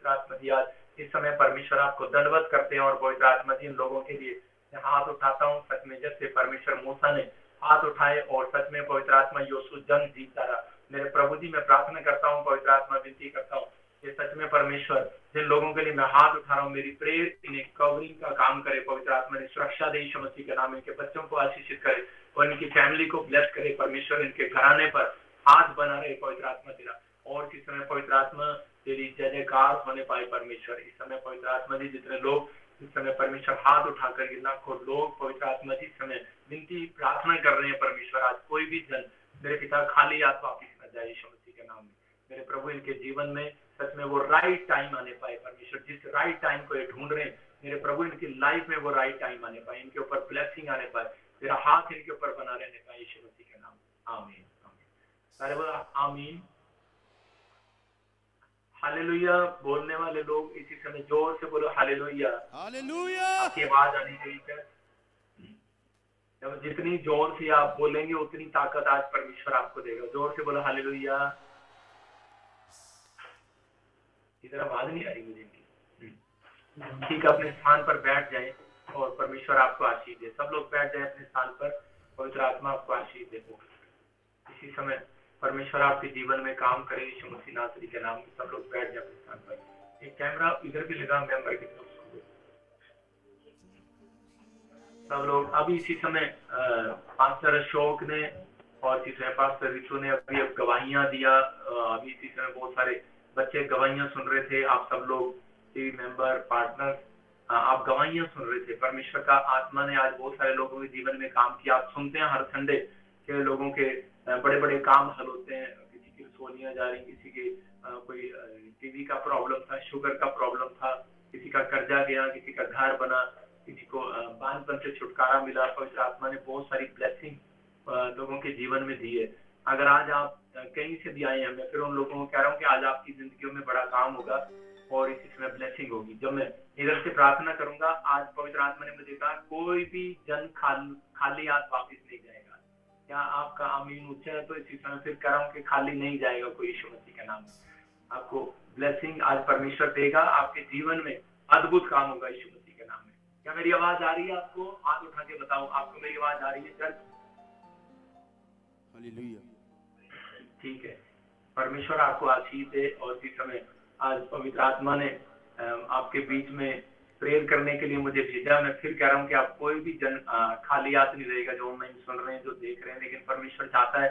पवित्र आत्मा जी आज इस समय परमेश्वर आपको दंडवत करते हैं और पवित्र आत्मा जी इन लोगों के लिए मैं हाथ उठाता हूँ। सच में जैसे परमेश्वर मूसा ने हाथ उठाए और सच में पवित्र आत्मा योशु जंग जीतता रहा, मेरे प्रभु जी मैं प्रार्थना करता हूँ, पवित्र आत्मा विनती करता हूँ कि सच में परमेश्वर जिन लोगों के लिए मैं हाथ उठा रहा हूँ मेरी प्रेयर इन्हें कवरिंग का काम करे, पवित्र आत्मा ने सुरक्षा दे यीशु मसीह के नाम, इनके बच्चों को आशीषित करे और इनकी फैमिली को ब्लेस करे परमेश्वर, इनके घराने पर हाथ बना रहे पवित्र आत्मा तेरा। और इस समय पवित्र आत्मा तेरी जय जयकार होने पाए परमेश्वर। इस समय पवित्र आत्मा जी जितने लोग इस समय परमेश्वर हाथ उठाकर लाखों लोग पवित्र आत्मा जी समय विनती प्रार्थना कर रहे हैं परमेश्वर, आज कोई भी जन मेरे पिता खाली हाथ वापिस न जाए यीशु मसीह के नाम में। मेरे प्रभु इनके जीवन में सच में वो राइट टाइम आने पाए परमेश्वर, जिस राइट टाइम को ये ढूंढ रहे हैं मेरे प्रभु इनकी लाइफ में वो राइट टाइम आने पाए, इनके ऊपर ब्लेसिंग आने पाए, तेरा हाथ इनके ऊपर बना रहने पाए यीशु मसीह के नाम। आमीन सारे बोला आमीन हालेलुया। बोलने वाले लोग इसी समय जोर से बोलो हालेलुया। हालेलुया। आपकी आवाज आनी चाहिए। जब जितनी जोर से आप बोलेंगे उतनी ताकत आज परमेश्वर आपको देगा। जोर से बोलो हालेलुया। इधर आवाज नहीं आ रही मुझे इनकी। ठीक, अपने स्थान पर बैठ जाएं और परमेश्वर आपको आशीष दे। सब लोग बैठ जाएं अपने स्थान पर, पवित्र आत्मा आपको आशीष दे। इसी समय परमेश्वर आपके जीवन में काम करे यीशु मसीह नासरी के नाम में। सब लोग बैठ जाए अपने स्थान पर। एक कैमरा इधर भी लगा मेंबर की तरफ। सब लोग अभी इसी समय पास्टर अशोक ने और इसी समय पास्टर रिचू ने अभी अब गवाहियां दिया। अभी इसी समय बहुत सारे बच्चे गवाहियां सुन रहे थे। आप सब लोग टीवी मेंबर पार्टनर आप गवाहियां सुन रहे थे। परमेश्वर का आत्मा ने आज बहुत सारे लोगों के जीवन में काम किया। आप सुनते हैं हर संडे के लोगों के बड़े बड़े काम हल होते हैं। किसी की रसोलियां जा रही, किसी के कोई टीवी का प्रॉब्लम था, शुगर का प्रॉब्लम था, किसी का कर्जा गया, किसी का घर बना, किसी को बांझपन से छुटकारा मिला। पवित्र आत्मा ने बहुत सारी ब्लेसिंग लोगों के जीवन में दी है। अगर आज आप कहीं से भी आए हैं, मैं फिर उन लोगों को कह रहा हूँ कि आज आपकी जिंदगियों में बड़ा काम होगा और इसी समय ब्लेसिंग होगी। जब मैं इधर से प्रार्थना करूंगा, आज पवित्र आत्मा ने मुझे कहा कोई भी जन खाली हाथ वापिस नहीं जाएगा। क्या आपका आमीन ऊंचा है? तो इसी समय फिर कह रहा हूँ कि खाली नहीं जाएगा कोई यीशु मसीह के नाम में। आपको ब्लेसिंग आज परमेश्वर देगा, आपके जीवन में अद्भुत काम होगा यीशु मसीह के नाम में। क्या मेरी आवाज आ रही है आपको? हाथ उठा के बताओ, आपको मेरी आवाज आ रही है चर्च? हालेलुया। ठीक है, परमेश्वर आपको आशीष दे। और इसी समय आज पवित्र आत्मा ने आपके बीच में प्रेयर करने के लिए मुझे भेजा। मैं फिर कह रहा हूँ कि आप कोई भी जन खाली हाथ नहीं रहेगा जो ऑनलाइन सुन रहे हैं, जो देख रहे हैं। लेकिन परमेश्वर चाहता है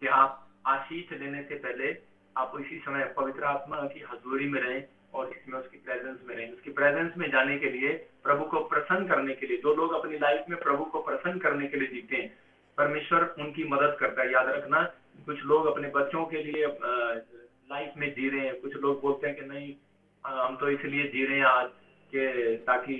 कि आप आशीष लेने से पहले आप इसी समय पवित्र आत्मा की हजूरी में रहें और इसमें उसकी प्रेजेंस में रहें। उसकी प्रेजेंस में जाने के लिए, प्रभु को प्रसन्न करने के लिए, जो लोग अपनी लाइफ में प्रभु को प्रसन्न करने के लिए जीते हैं, परमेश्वर उनकी मदद करता है। याद रखना, कुछ लोग अपने बच्चों के लिए लाइफ में जी रहे हैं। कुछ लोग बोलते हैं कि नहीं हम तो इसलिए जी रहे हैं आज कि ताकि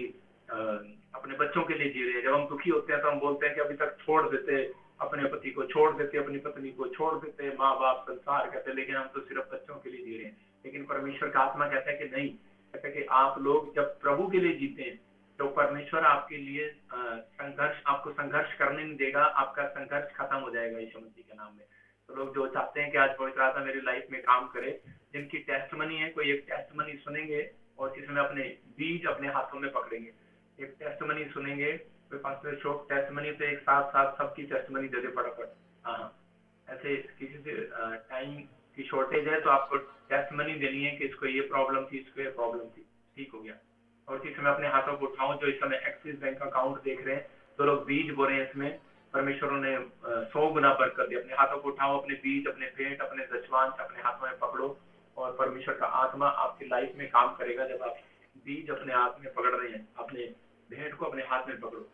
अपने बच्चों के लिए जी रहे हैं। जब हम दुखी होते हैं तो हम बोलते हैं कि अभी तक छोड़ देते, अपने पति को छोड़ देते, अपनी पत्नी को छोड़ देते, माँ बाप संसार कहते, लेकिन हम तो सिर्फ बच्चों के लिए जी रहे हैं। लेकिन परमेश्वर का आत्मा कहता है कि नहीं, कहता है कि आप लोग जब प्रभु के लिए जीते हैं तो परमेश्वर आपके लिए आपको संघर्ष करने नहीं देगा। आपका संघर्ष खत्म हो जाएगा यीशु मसीह के नाम में। तो लोग जो चाहते हैं कि आज पवित्र आत्मा मेरी लाइफ में काम करे, जिनकी टेस्टमनी है, कोई एक टेस्टमनी सुनेंगे और इसमें अपने बीज अपने हाथों में पकड़ेंगे। एक टेस्टमनी सुनेंगे, कोई पास्टर शोक टेस्टमनी तो एक साथ साथ सबकी टेस्टमनी दे दे फटाफट। हाँ, ऐसे किसी से टाइम की शॉर्टेज है तो आपको टेस्टमनी देनी है कि इसको ये प्रॉब्लम थी, इसको ये प्रॉब्लम थी, ठीक हो गया। और इस समय अपने हाथों को उठाऊं, जो इस समय एक्सिस बैंक अकाउंट देख रहे हैं, तो लोग बीज बो रहे हैं इसमें, परमेश्वर ने 100 गुना बरकत दी। अपने हाथों को उठाओ, अपने बीज, अपने भेंट, अपने दशवांश अपने हाथों में पकड़ो और परमेश्वर का आत्मा आपकी लाइफ में काम करेगा। जब आप बीज अपने हाथ में पकड़ रहे हैं, अपने भेंट को अपने हाथ में पकड़ो।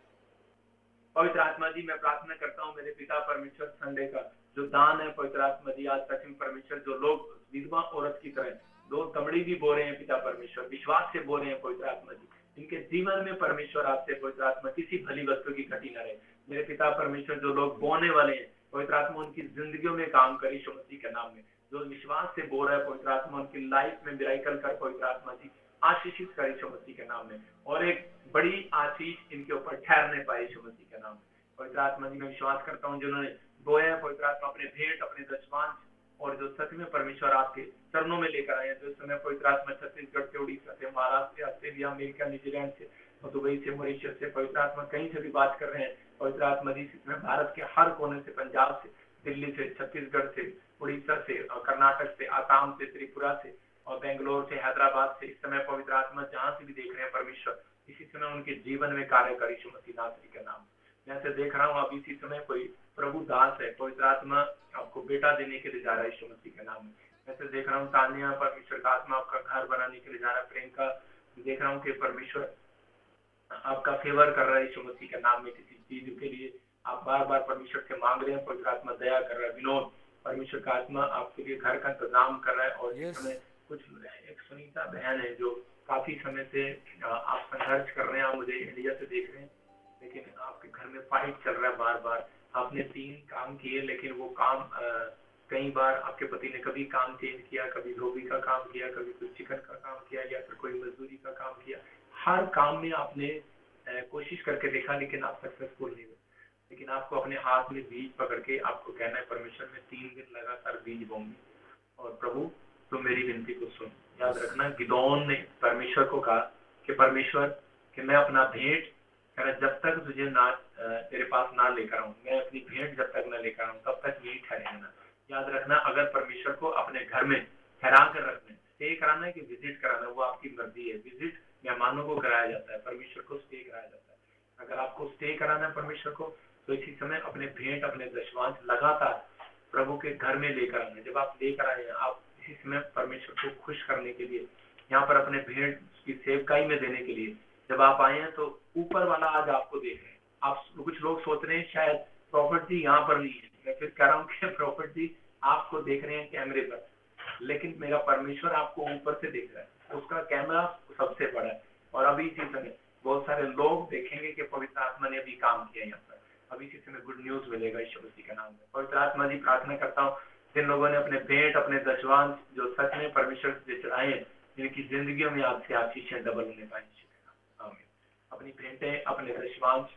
पवित्र आत्मा जी, मैं प्रार्थना करता हूँ मेरे पिता परमेश्वर, संडे का जो दान है पवित्र आत्मा जी, आज सच में परमेश्वर जो लोग विधवा औरत की तरह दो तमड़ी भी बो रहे हैं पिता परमेश्वर, विश्वास से बो रहे हैं पवित्र आत्मा जी, इनके जीवन में परमेश्वर आपसे पवित्र आत्मा किसी भली वस्तु की घटी न रहे। मेरे पिता परमेश्वर, जो लोग बोने वाले हैं पवित्र आत्मा, उनकी जिंदगियों में काम करे यीशु मसीह के नाम में। जो विश्वास से बो रहा है पवित्र आत्मा, उनकी लाइफ में मिराकल कर पवित्र आत्मा जी, आशीषित करे यीशु मसीह के नाम में, और एक बड़ी आशीष इनके ऊपर ठहरने पाए यीशु मसीह के नाम में। पवित्र आत्मा जी, मैं विश्वास करता हूँ जिन्होंने बोया पवित्र आत्मा, अपने भेंट, अपने दशवांश और जो सच में परमेश्वर आपके चरणों में लेकर आए हैं। जो इस समय पवित्र आत्मा छत्तीसगढ़ से, उड़ीसा से, महाराष्ट्र से, ऑस्ट्रेलिया, अमेरिका, न्यूजीलैंड से, दुबई से, मॉरिशस से, पवित्र आत्मा कहीं से भी बात कर रहे हैं। पवित्र आत्मा जी इसमें भारत के हर कोने से, पंजाब से, दिल्ली से, छत्तीसगढ़ से, उड़ीसा से, कर्नाटक से, आसाम से, त्रिपुरा से और बेंगलोर से, हैदराबाद से, इस समय पवित्र आत्मा जहाँ से भी देख रहे हैं परमेश्वर इसी समय उनके जीवन में कार्य कर यीशु मसीह नासरी के नाम। मैं ऐसे देख रहा हूँ अब इसी समय कोई प्रभु दास है, पवित्र आत्मा आपको बेटा देने के लिए जा रहा है यीशु मसीह के नाम में। ऐसे देख रहा हूँ तानिया, परमेश्वर का आत्मा आपका घर बनाने के लिए जा रहा है। प्रियंका, देख रहा हूँ कि परमेश्वर आपका फेवर कर रहा है यीशु मसीह के नाम में। किसी चीज के लिए आप बार बार परमेश्वर से मांग रहे हैं, पवित्र आत्मा दया कर रहा है। विनोद, परमेश्वर का आत्मा आपके लिए घर का इंतजाम कर रहा है। और इस समय कुछ एक सुनीता बहन है जो काफी समय से आप संघर्ष कर रहे हैं, आप मुझे इंडिया से देख रहे हैं, लेकिन आपके घर में फाइट चल रहा है बार बार। आपने 3 काम किए लेकिन वो काम कई बार आपके पति ने कभी काम चेंज किया, कभी धोबी का काम किया, कभी कोई चिकन का काम किया या फिर कोई मजदूरी का काम किया। हर काम में आपने कोशिश करके देखा लेकिन आप सक्सेसफुल नहीं हुए। लेकिन आपको अपने हाथ में बीज पकड़ के आपको कहना है परमेश्वर में 3 दिन लगातार बीज बोऊंगी और प्रभु तो मेरी विनती को सुन। याद रखना गिदोन ने परमेश्वर को कहा कि परमेश्वर कि मैं अपना भेंट जब तक तुझे ना तेरे पास ना लेकर आऊं, मैं अपनी भेंट जब तक ना लेकर आऊं तब तक यही ठहरेगा। याद रखना अगर परमेश्वर को अपने घर में ठहरा कर रखना है, स्टे कराना है कि विजिट कराना है, वो आपकी मर्जी है। विजिट मेहमानों को कराया जाता है, परमेश्वर को स्टे कराया जाता है। अगर आपको स्टे कराना है परमेश्वर को तो इसी समय अपने भेंट, अपने दशमांश लगातार प्रभु के घर में लेकर आना। जब आप लेकर आए हैं आप इसी समय परमेश्वर को खुश करने के लिए यहाँ पर अपने भेंट की सेवकाई में देने के लिए जब आप आए हैं तो ऊपर वाला आज आपको देख रहे हैं। आप कुछ लोग सोच रहे हैं शायद प्रॉफिट जी यहाँ पर नहीं है, मैं फिर कह रहा हूँ कि प्रॉफिट जी आपको देख रहे हैं कैमरे पर, लेकिन मेरा परमेश्वर आपको ऊपर से देख रहा है, उसका कैमरा सबसे बड़ा है। और अभी इसी समय बहुत सारे लोग देखेंगे कि पवित्र आत्मा ने अभी काम किया यहाँ पर। अभी इसी समय गुड न्यूज मिलेगा यीशु मसीह के नाम में। पवित्र आत्मा जी प्रार्थना करता हूँ जिन लोगों ने अपने भेंट, अपने दशवांश जो सच में परमेश्वर से चढ़ाए हैं, जिनकी जिंदगियों में आपसे आशीषें डबल होने पाए। अपनी भेंटें, अपने दशवांश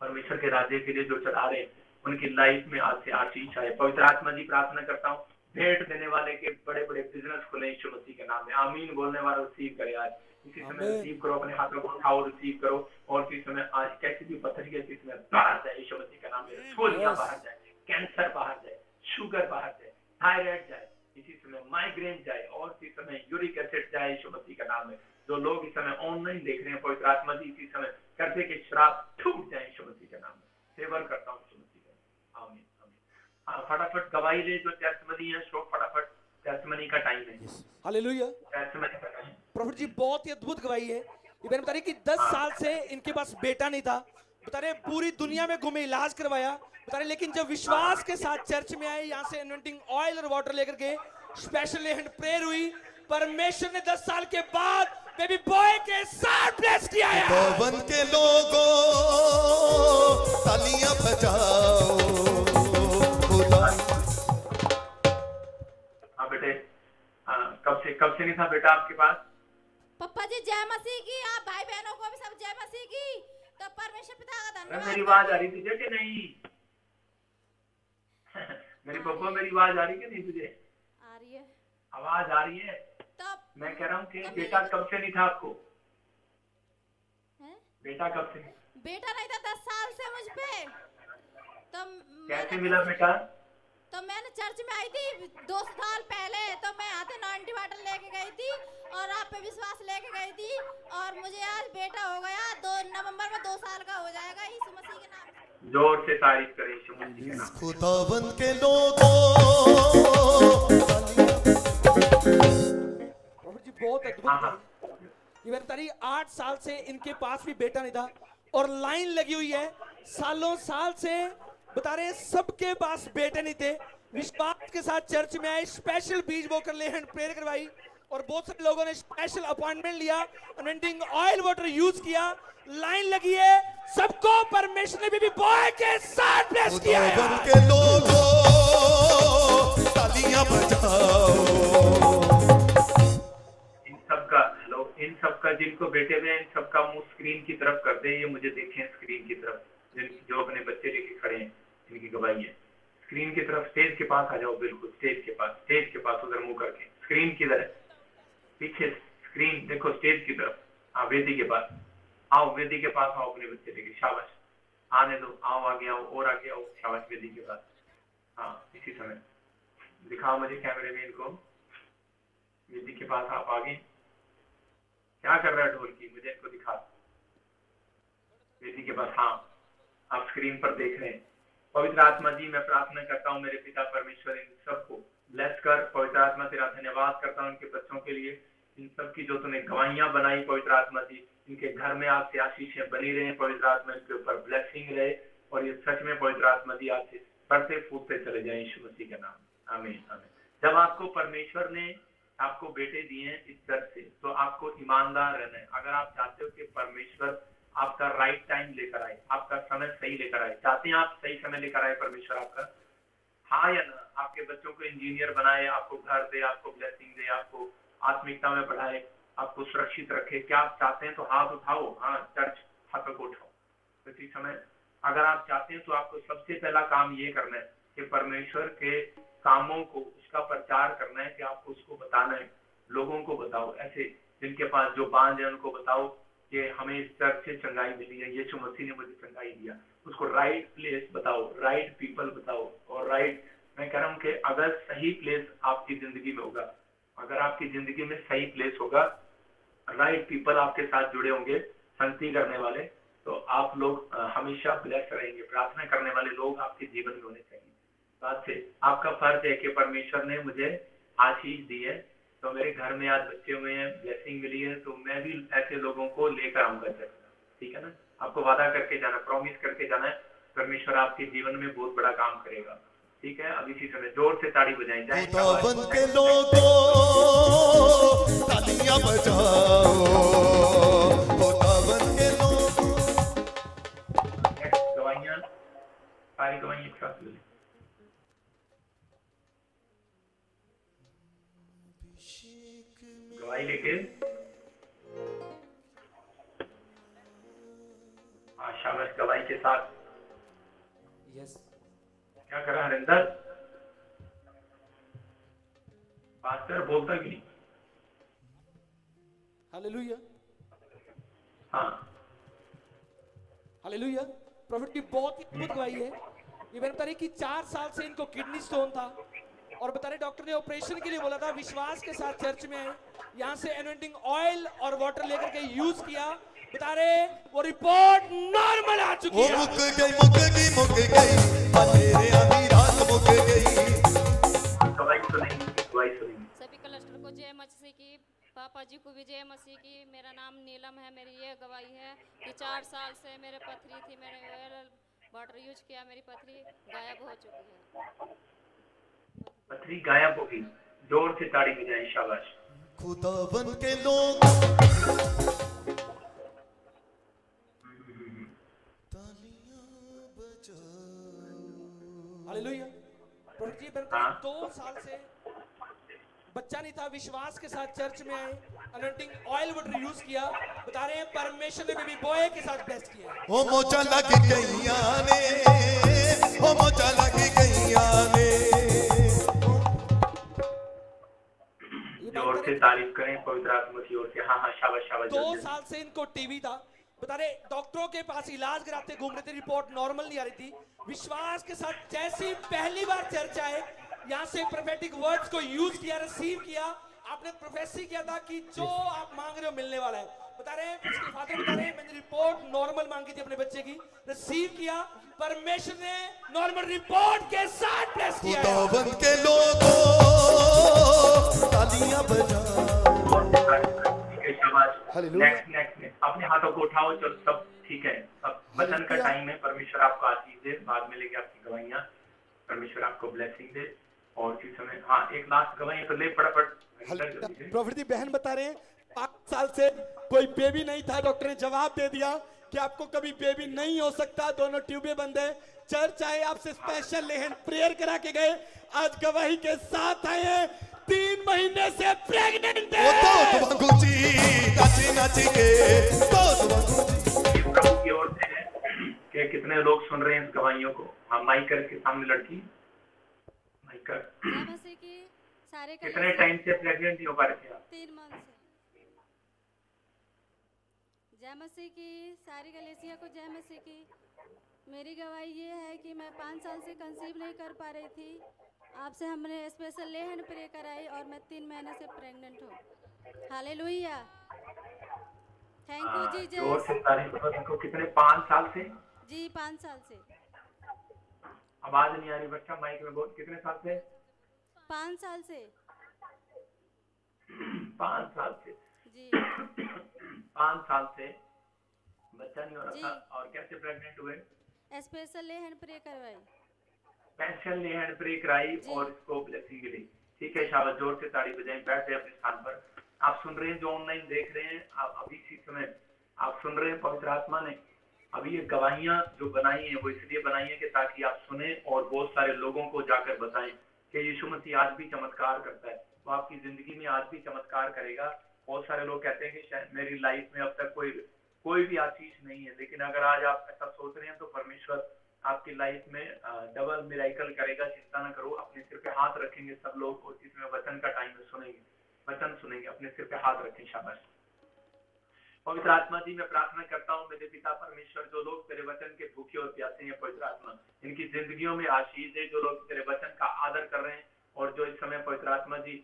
परमेश्वर के राज्य के लिए जो चढ़ा रहे हैं उनकी लाइफ में आज से आशीष आए। पवित्र आत्मा जी प्रार्थना करता हूँ भेंट देने वाले के बड़े बड़े बिजनेस खुले यीशु मसीह के नाम में। आमीन बोलने वाला रिसीव करे आज इसी समय, रिसीव करो, अपने हाथों को उठाओ, रिसीव करो। और इस समय आज कैसी भी पत्थर इस समय बाहर जाए यीशु मसीह के नाम में। छोलियां बाहर जाए, कैंसर बाहर जाए, शुगर बाहर जाए, थायराइड जाए इसी समय, माइग्रेन जाए और इसी समय यूरिक एसिड जाए यीशु मसीह के नाम में। जो लोग इस समय ऑनलाइन देख रहे हैं पवित्र आत्मा जी इसी समय कर्जे के श्राप छूट जाए यीशु मसीह के नाम में। सेवर करता हूँ यीशु मसीह के। आमीन आमीन। फटाफट गवाही दे जो टेस्टिमनी है, शो फटाफट टेस्टिमनी का टाइम है। हालेलुया। टेस्टिमनी का टाइम। प्रॉफिट जी बहुत ही अद्भुत गवाही है। ये बहन बता रही कि 10 साल से इनके पास बेटा नहीं था, बता रहे पूरी दुनिया में घूमे, इलाज करवाया, बता रहे लेकिन जब विश्वास के साथ चर्च में आए, यहाँ से एनॉइंटिंग ऑयल और वाटर लेकर के स्पेशल हैंड प्रेयर हुई, परमेश्वर ने 10 साल के बाद बेबी बॉय के साथ ब्लेस किया है। पवन के लोगों तालियां बजाओ। हाँ बेटे, कब से नहीं था बेटा आपके पास? पप्पा जी जय मसीह की, आप भाई बहनों को भी सब जय मसीह की। तो परमेश्वर पिता का धन्यवाद। मेरी आवाज आ रही तुझे कि नहीं? मेरी पप्पा मेरी आवाज आ रही कि नहीं तुझे? आ रही है। आवाज आ रही है? तब मैं कह रहा हूँ कि बेटा कब से नहीं था आपको? है? बेटा कब से? बेटा नहीं था 10 साल से मुझ पे। तो कैसे मिला बेटा? तो मैंने चर्च में आई थी 2 साल पहले, तो मैं यहाँ से 90 वाटर लेके गई थी और आप पे विश्वास लेके गई थी और मुझे आज बेटा हो गया। 2 नवंबर में 2 साल का हो जाएगा यीशु मसीह के नाम से। जोर से तारीफ करें यीशु मसीह के नाम। खुदावन के लोगों प्रॉफिट जी बहुत अद्भुत। ये बता रही 8 साल से इनके पास भी बेटा नहीं था और लाइन लगी हुई है सालों साल से, बता रहे सबके पास बेटे नहीं थे। विश्वास के साथ चर्च में आए, स्पेशल बीज बोकर ले हैंड प्रेयर करवाई और बहुत सारे लोगों ने स्पेशल अपॉइंटमेंट लिया, अनॉइंटिंग ऑयल वाटर यूज किया, लाइन लगी है। सबको परमेश्वर ने भी बॉय के साथ ब्लेस किया है। खुदावन के लोगों तालियां बजाओ। इन सबका जिनको बेटे में इन सबका मुंह स्क्रीन की तरफ कर दे, ये मुझे देखें स्क्रीन की तरफ, जो अपने बच्चे लेके खड़े हैं इनकी गवाही है। स्क्रीन की तरफ, स्टेज के पास आ जाओ, बिल्कुल स्टेज के पास उधर मुंह करके। स्क्रीन किधर है? पीछे स्क्रीन देखो, स्टेज की तरफ। हाँ, वेदी के पास आओ, वेदी के पास आओ अपने बच्चे लेके। शाबाश, आने दो, आओ आगे आओ, और आगे आओ। शाबाश, वेदी के पास। हाँ, इसी समय दिखाओ मुझे कैमरे में इनको। वेदी के पास आप आगे। क्या कर रहा है ढोलकी? मुझे इनको दिखा। वेदी के पास। हाँ, आप स्क्रीन पर देख रहे हैं। पवित्र आत्मा जी, मैं प्रार्थना करता हूँ मेरे पिता परमेश्वर, इन सबको ब्लेस कर। पवित्र आत्मा तेरा धन्यवाद करता हूँ इनके बच्चों के लिए, इन सब की जो तूने गवाहियां बनाई। पवित्र आत्मा जी, इनके घर में आपसे आशीषें बनी रहे। पवित्र आत्मा इनके ऊपर ब्लेसिंग रहे, और ये सच में पवित्र आत्मा जी आपसे बढ़ते फूटते चले जाए यीशु मसीह के नाम। आमीन आमीन। जब आपको परमेश्वर ने आपको बेटे दिए हैं इस दर से, तो आपको ईमानदार रहना है। अगर आप चाहते हो कि परमेश्वर आपका राइट टाइम लेकर आए, आपका समय सही लेकर आए, चाहते हैं आप सही समय लेकर आए परमेश्वर आपका, हाँ या ना? आपके बच्चों को इंजीनियर बनाए, आपको घर दे, आपको ब्लेसिंग दे, आपको आत्मिकता में बढ़ाए, आपको सुरक्षित रखे। क्या आप चाहते हैं? तो हाथ उठाओ। हाँ, चर्च हाथों को उठाओ इसी समय। अगर आप चाहते हैं तो आपको सबसे पहला काम ये करना है कि परमेश्वर के कामों को, उसका प्रचार करना है, कि आपको उसको बताना है। लोगों को बताओ, ऐसे जिनके पास जो बांझ है उनको बताओ कि हमें इस चर्च से चंगाई मिली है, यीशु मसीह ने मुझे चंगाई दिया। उसको राइट प्लेस बताओ, राइट पीपल बताओ। और राइट, मैं कह रहा हूँ कि अगर सही प्लेस आपकी जिंदगी में होगा, अगर आपकी जिंदगी में सही प्लेस होगा, राइट पीपल आपके साथ जुड़े होंगे, संगति करने वाले, तो आप लोग हमेशा ब्लेस रहेंगे। प्रार्थना करने वाले लोग आपके जीवन में होने चाहिए। बात से आपका फर्ज है कि परमेश्वर ने मुझे आशीष दी है, तो मेरे घर में आज बच्चे हुए हैं, ब्लेसिंग मिली है, तो मैं भी ऐसे लोगों को लेकर आऊंगा चर्च। ठीक है ना? आपको वादा करके जाना, प्रॉमिस करके जाना है। परमेश्वर आपके जीवन में बहुत बड़ा काम करेगा। ठीक है? अब इसी समय जोर से ताड़ी बजाएं। खुदावन के लोगों तालियां बजाओ, खुदावन के लोगों। गवाहियां, सारी गवाहियां एक साथ ले। गवाही लेके शाबाश, गवाही के साथ। यस, क्या कर रहा है हरिंदर? पास्टर बोलता भी नहीं। हालेलुया, हाँ, हालेलुया। प्रॉफिट की बहुत ही अद्भुत गवाही है। ये मैंने बता रही कि 4 साल से इनको किडनी स्टोन था, और बता रहे डॉक्टर ने ऑपरेशन के लिए बोला था। विश्वास के साथ चर्च में आए, यहाँ से एनोइंटिंग ऑयल और वाटर लेकर के यूज किया। बता रहे वो रिपोर्ट नॉर्मल आ चुकी है। मुक गई तेरे अमीरात मुक गई। गवाही सुनेंगे, गवाही सुनेंगे। सभी क्लस्टर को जय मसीह की, पापा जी को भी जय मसीह की। मेरा नाम नीलम है। मेरी ये गवाही है कि 4 साल से मेरे पथरी थी, मैंने ऑयल वाटर यूज किया, मेरी पथरी गायब हो चुकी है। पथरी गायब होगी। जोर से ताड़ी बजाएं। शाबाश। खुदावन के लोग तालियां बजाओ। हालेलुया। प्रभु जी बता हाँ। 2 साल से बच्चा नहीं था, विश्वास के साथ चर्च में आए, अनोइंटिंग ऑयल वाटर यूज किया। बता रहे हैं परमेश्वर ने बेबी बॉय के साथ ब्लेस किया। ओ मोचा लगी गईया ने, ओ मोचा लगी गईया ने। जोर से तारीफ करें पवित्र आत्मा की ओर से। हाँ हाँ, शाबाश शाबाश। 2 साल से इनको टीबी था। बता रहे डॉक्टरों के पास इलाज कराते घूम रहे थे, रिपोर्ट नॉर्मल नहीं आ रही थी। विश्वास के साथ जैसे पहली बार चर्च आए, यहाँ से प्रोफेटिक वर्ड्स को यूज किया, रिसीव किया। आपने प्रोफेसी किया था कि जो आप मांग रहे हो मिलने वाला है। बता रहे हैं इसके फादर बता रहे हैं मैंने रिपोर्ट नॉर्मल मांगी थी अपने बच्चे की, रिसीव किया। परमेश्वर ने नॉर्मल रिपोर्ट के साथ ब्लेस किया। खुदावन के लोगों तालियां बजाओ। शाबाश। हालेलुया। नेक्स्ट अपने हाथों को उठाओ। चलो सब ठीक है। अब वचन का टाइम है। परमेश्वर आपको आशीष दे। बाद में लेके आपकी गवाहियां। परमेश्वर आपको ब्लेसिंग दे। और इस समय हाँ, एक लास्ट गवाही तो ले फटाफट। प्रॉफिट जी बहन बता रहे हैं 5 साल से कोई बेबी नहीं था। डॉक्टर ने जवाब दे दिया कि आपको कभी बेबी नहीं हो सकता, दोनों ट्यूबें बंद है। चर्च आए, आपसे स्पेशल लेहन प्रेयर करा के गए, आज गवाही के साथ आए हैं। 3 महीने से प्रेग्नेंट है। तो वांगुची नाची नाची के तो वांगुची। प्रभु की ओर से है कि कितने लोग सुन रहे हैं इस गवाहियों को। हाँ, माइक करके सामने लड़की जय मसीह की। सारे कितने टाइम से प्रेग्नेंट नहीं हो पा रहे थे आप? 3 मंथ से। जय मसीह की। सारी कलीसिया को जय मसीह की। मेरी गवाही ये है कि मैं 5 साल से कंसीव नहीं कर पा रही थी। आपसे हमने स्पेशल ले हैंड प्रे कराई और मैं 3 महीने से प्रेग्नेंट हूँ। हालेलुया। थैंक यू जोर जीसस। से तारीफ करो। देखो कितने 5 साल से? जी 5 साल से। आवाज नहीं आ रही बच्चा, माइक में बोल। कितने साल से? 5 साल से 5 साल से जी। 5 साल से बच्चा नहीं हो रहा जी। था। और कैसे प्रेग्नेंट हुए? स्पेशल ले हैंड प्रे करवाई। स्पेशल ले हैंड प्रे कराई जी। और इसको ब्लेसिंग मिली। ठीक है, शाबाश। जोर से ताड़ी बजाएं। बैठ जाए अपने स्थान पर। आप सुन रहे हैं, जो ऑनलाइन देख रहे हैं, आप अभी इसी समय आप सुन रहे हैं, पवित्र आत्मा ने अभी ये गवाहियां जो बनाई हैं वो इसलिए बनाई है कि ताकि आप सुने और बहुत सारे लोगों को जाकर बताएं कि यीशु मसीह आज भी चमत्कार करता है। वो आपकी जिंदगी में आज भी चमत्कार करेगा। बहुत सारे लोग कहते हैं कि शायद मेरी लाइफ में अब तक कोई भी आशीष नहीं है, लेकिन अगर आज आप ऐसा सोच रहे हैं तो परमेश्वर आपकी लाइफ में डबल मिराइकल करेगा। चिंता न करो। अपने सिर पे हाथ रखेंगे सब लोग और जिसमें वचन का टाइम में सुनेंगे, वचन सुनेंगे। अपने सिर पे हाथ रखें। शाबाश। पवित्र आत्मा जी, मैं प्रार्थना करता हूँ मेरे पिता परमेश्वर, जो लोग तेरे वचन के भूखे और प्यासे हैं पवित्र आत्मा, इनकी जिंदगियों में आशीष है। जो लोग तेरे वचन का आदर कर रहे हैं और जो इस समय पवित्र आत्मा जी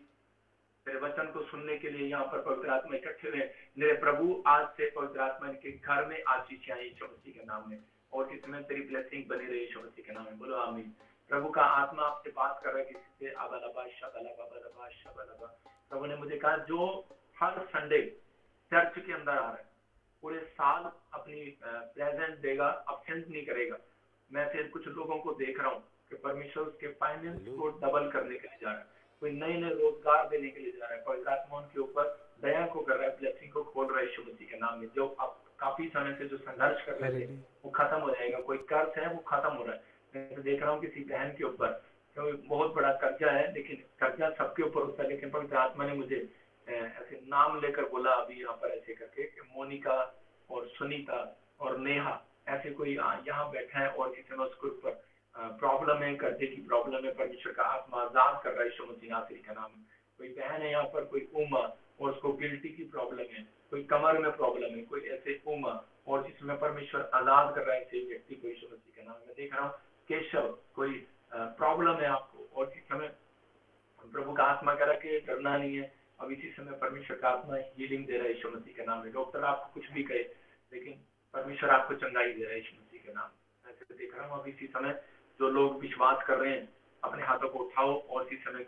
तेरे वचन को सुनने के लिए यहाँ पर पवित्र आत्मा इकट्ठे हुए, मेरे प्रभु आज से पवित्र आत्मा इनके घर में आशीष आए यीशु मसीह के नाम में, और इसमें तेरी ब्लेसिंग बनी रही यीशु मसीह के नाम में। बोलो आमीन। प्रभु का आत्मा आपसे बात कर रहा है किसी से। आबालबा शबलबा बलबा शबलबा। प्रभु ने मुझे कहा जो हर संडे चर्च के अंदर आ रहा है, पूरे साल अपनी प्रेजेंट देगा, अब्सेंट नहीं करेगा। मैं फिर कुछ लोगों को देख रहा हूँ कि परमेश्वर उसके फाइनेंस को डबल करने के लिए जा रहा है, कोई नए नए रोजगार देने के लिए जा रहा है। पवित्र आत्मा उनके ऊपर दया को कर रहा है, ब्लेसिंग को खोल रहा है यीशु मसीह के नाम में। जो आप काफी समय से जो संघर्ष कर रहे थे वो खत्म हो जाएगा। कोई कर्ज है वो खत्म हो रहा है। मैं तो देख रहा हूँ किसी बहन के ऊपर तो बहुत बड़ा कर्जा है, लेकिन कर्जा सबके ऊपर होता है, लेकिन पवित्र आत्मा ने मुझे ऐसे नाम लेकर बोला अभी यहाँ पर ऐसे करके कि मोनिका और सुनीता और नेहा ऐसे कोई यहाँ बैठा है और किसी में उसके ऊपर प्रॉब्लम है, कर्जे की प्रॉब्लम है। परमेश्वर का आत्मा आजाद कर रहा है यीशु मसीह नासरी का नाम। कोई बहन है यहाँ पर, कोई उमा और उसको गिल्टी की प्रॉब्लम है, कोई कमर में प्रॉब्लम है, कोई ऐसे उमा और जिसमें परमेश्वर आजाद कर रहा है ऐसे व्यक्ति को यीशु मसीह का नाम। मैं देख रहा हूँ केशव, कोई प्रॉब्लम है आपको और जिस समय प्रभु का आत्मा कह रहा है कि डरना नहीं है। अब इसी समय परमेश्वर का आत्मा हीलिंग दे रहा है यीशु मसीह के नाम में। डॉक्टर आपको कुछ भी कहे, लेकिन परमेश्वर आपको चंगाई दे रहा है यीशु मसीह के नाम। मैं ऐसे देख रहा हूँ अब इसी समय जो लोग विश्वास कर रहे हैं अपने हाथों को उठाओ और इसी समय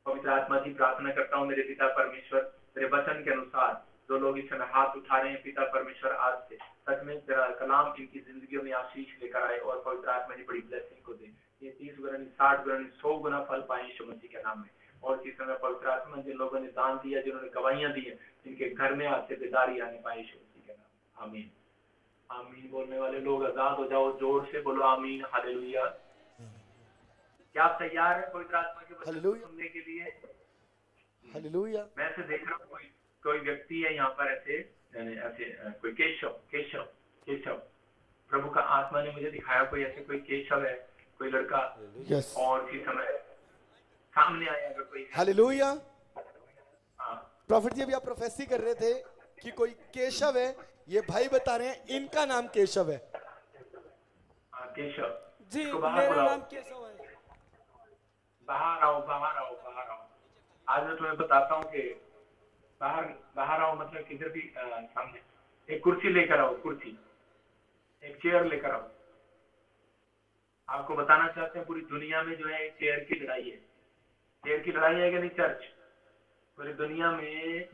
पवित्र आत्मा जी प्रार्थना करता हूँ मेरे पिता परमेश्वर, तेरे वचन के अनुसार जो लोग इस समय हाथ उठा रहे हैं पिता परमेश्वर, आज से सच में तेरा कलाम इनकी जिंदगियों में आशीष लेकर आए और पवित्र आत्मा जी बड़ी ब्लेसिंग को दे। ये 30 गुना 60 गुना 100 गुना फल पाए यीशु मसीह के नाम में। और इस समय पवित्र आत्मा जिन लोगों ने दान दिया, जिन्होंने गवाहियां दी हैं, इनके घर में आज से बेदारी आने पाए यीशु मसीह के नाम। आमीन। आमीन बोलने वाले लोग आजाद हो जाओ। जोर से बोलो आमीन। हालेलुया। क्या आप तैयार हैं पवित्र आत्मा के वचन सुनने के लिए? हालेलुया। मैं ऐसे देख रहा हूँ कोई व्यक्ति है यहाँ पर ऐसे कोई केशव प्रभु का आत्मा ने मुझे दिखाया कोई ऐसे कोई केशव है, कोई लड़का। यस। और इसी समय सामने आया अगर कोई। हालेलुया। प्रॉफिट जी अभी आप प्रोफेसी कर रहे थे कि कोई केशव है, ये भाई बता रहे हैं इनका नाम केशव है। केशव जी, मेरा नाम केशव है। बाहर आओ, बाहर आओ, बाहर आओ। आज मैं तुम्हें बताता हूँ कि बाहर आओ मतलब किधर भी सामने एक कुर्सी लेकर आओ, कुर्सी, एक चेयर लेकर आओ। आपको बताना चाहते हैं पूरी दुनिया में जो है एक चेयर की लड़ाई है। चेयर की लड़ाई है कि नहीं चर्च? पूरी दुनिया में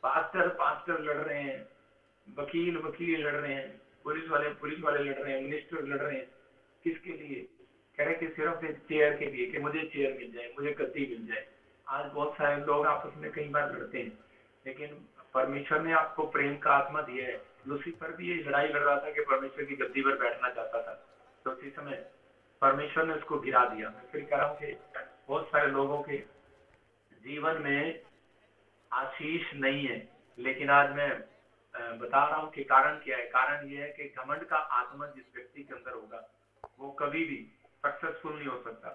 पास्टर लड़ रहे हैं, वकील लड़ रहे हैं, पुलिस वाले लड़ रहे हैं, मिनिस्टर लड़ रहे हैं। किसके लिए? कह रहे कि सिर्फ एक चेयर के लिए कि मुझे चेयर मिल जाए, मुझे गद्दी मिल जाए। आज बहुत सारे लोग आपस में कई बार लड़ते हैं, लेकिन परमेश्वर ने आपको प्रेम का आत्मा दिया है। लूसीफर भी ये लड़ाई लड़ रहा था कि परमेश्वर की गद्दी पर बैठना चाहता था, तो उसी समय परमेश्वर ने उसको गिरा दिया। मैं फिर कह रहा हूँ कि बहुत सारे लोगों के जीवन में आशीष नहीं है, लेकिन आज मैं बता रहा हूँ कि कारण क्या है। कारण यह है कि घमंड का आत्मा जिस व्यक्ति के अंदर होगा वो कभी भी सक्सेसफुल नहीं हो सकता।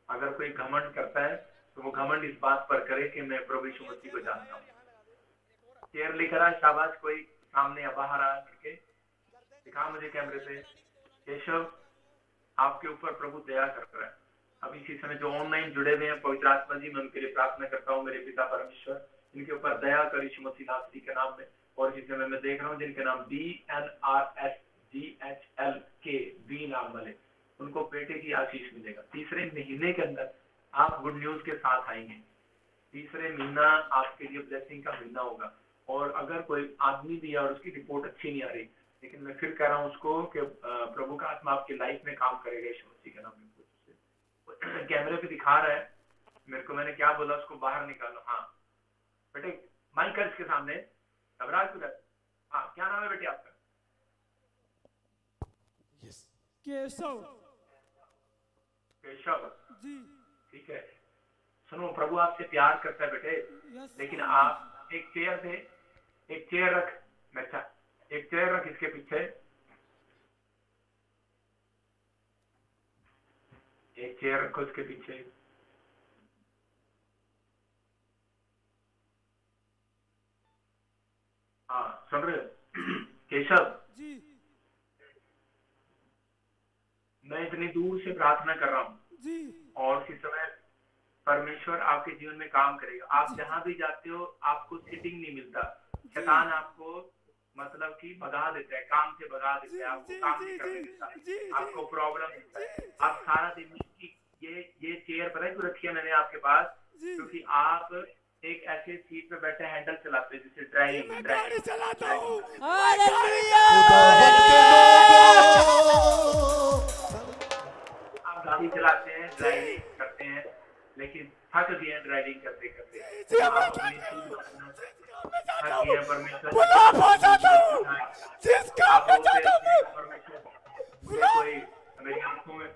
अगर कोई घमंड करता है तो वो घमंड इस बात पर करे कि मैं प्रभु यीशु मसीह को जानता हूँ। चेयर लेकर आ, शाबाश, कोई सामने या बाहर आ करके दिखा मुझे कैमरे पे। केशव, आपके ऊपर प्रभु दया कर रहा है। अब इसी समय जो ऑनलाइन जुड़े हुए हैं, पवित्र आत्मा जी, मैं उनके लिए प्रार्थना करता हूँ। मेरे पिता परमेश्वर, इनके ऊपर दया कर यीशु मसीह नासरी के नाम में। और इसी समय मैं देख रहा हूँ जिनके नाम BNRSGHLK नाम वाले, उनको बेटे की आशीष मिलेगा। तीसरे महीने के अंदर आप गुड न्यूज के साथ आएंगे। तीसरे महीना आपके लिए ब्लेसिंग का महीना होगा। और अगर कोई आदमी भी है और उसकी रिपोर्ट अच्छी नहीं आ रही, लेकिन मैं फिर कह रहा हूँ उसको कि प्रभु का आत्मा आपकी लाइफ में काम करेगा यीशु मसीह के नाम में। कैमरे पे दिखा रहा है मेरे को, मैंने क्या बोला, उसको बाहर निकालो। हाँ बेटे, माइक कर इसके सामने, घबरा क्यों? हाँ, क्या नाम है बेटे आपका? केशव। केशव जी। ठीक है। सुनो, प्रभु आपसे प्यार करता है बेटे, लेकिन आप एक चेयर दे, एक चेयर रख, अच्छा एक चेयर रख इसके पीछे, एक चेयर रखो इसके पीछे। हाँ, सुन रहे हो केशव जी? मैं इतनी दूर से प्रार्थना कर रहा हूँ जी। और इस समय परमेश्वर आपके जीवन में काम करेगा। आप जहां भी जाते हो आपको सिटिंग नहीं मिलता, शैतान आपको मतलब कि भगा देता है, काम से भगा देता है, आपको काम नहीं करने देता, आपको प्रॉब्लम देता है। आप सारा दिन ये चेयर पता है क्यों रखी है मैंने आपके पास? क्योंकि आप एक ऐसे सीट पे बैठे हैंडल चलाते हैं जिसे ड्राइविंग चलाता हूँ। आप गाड़ी चलाते हैं, ड्राइविंग करते हैं, लेकिन थक गए हैं ड्राइविंग करते करते। आप अपनी थक गए हैं परमेश्वर, कोई मेरी आंखों में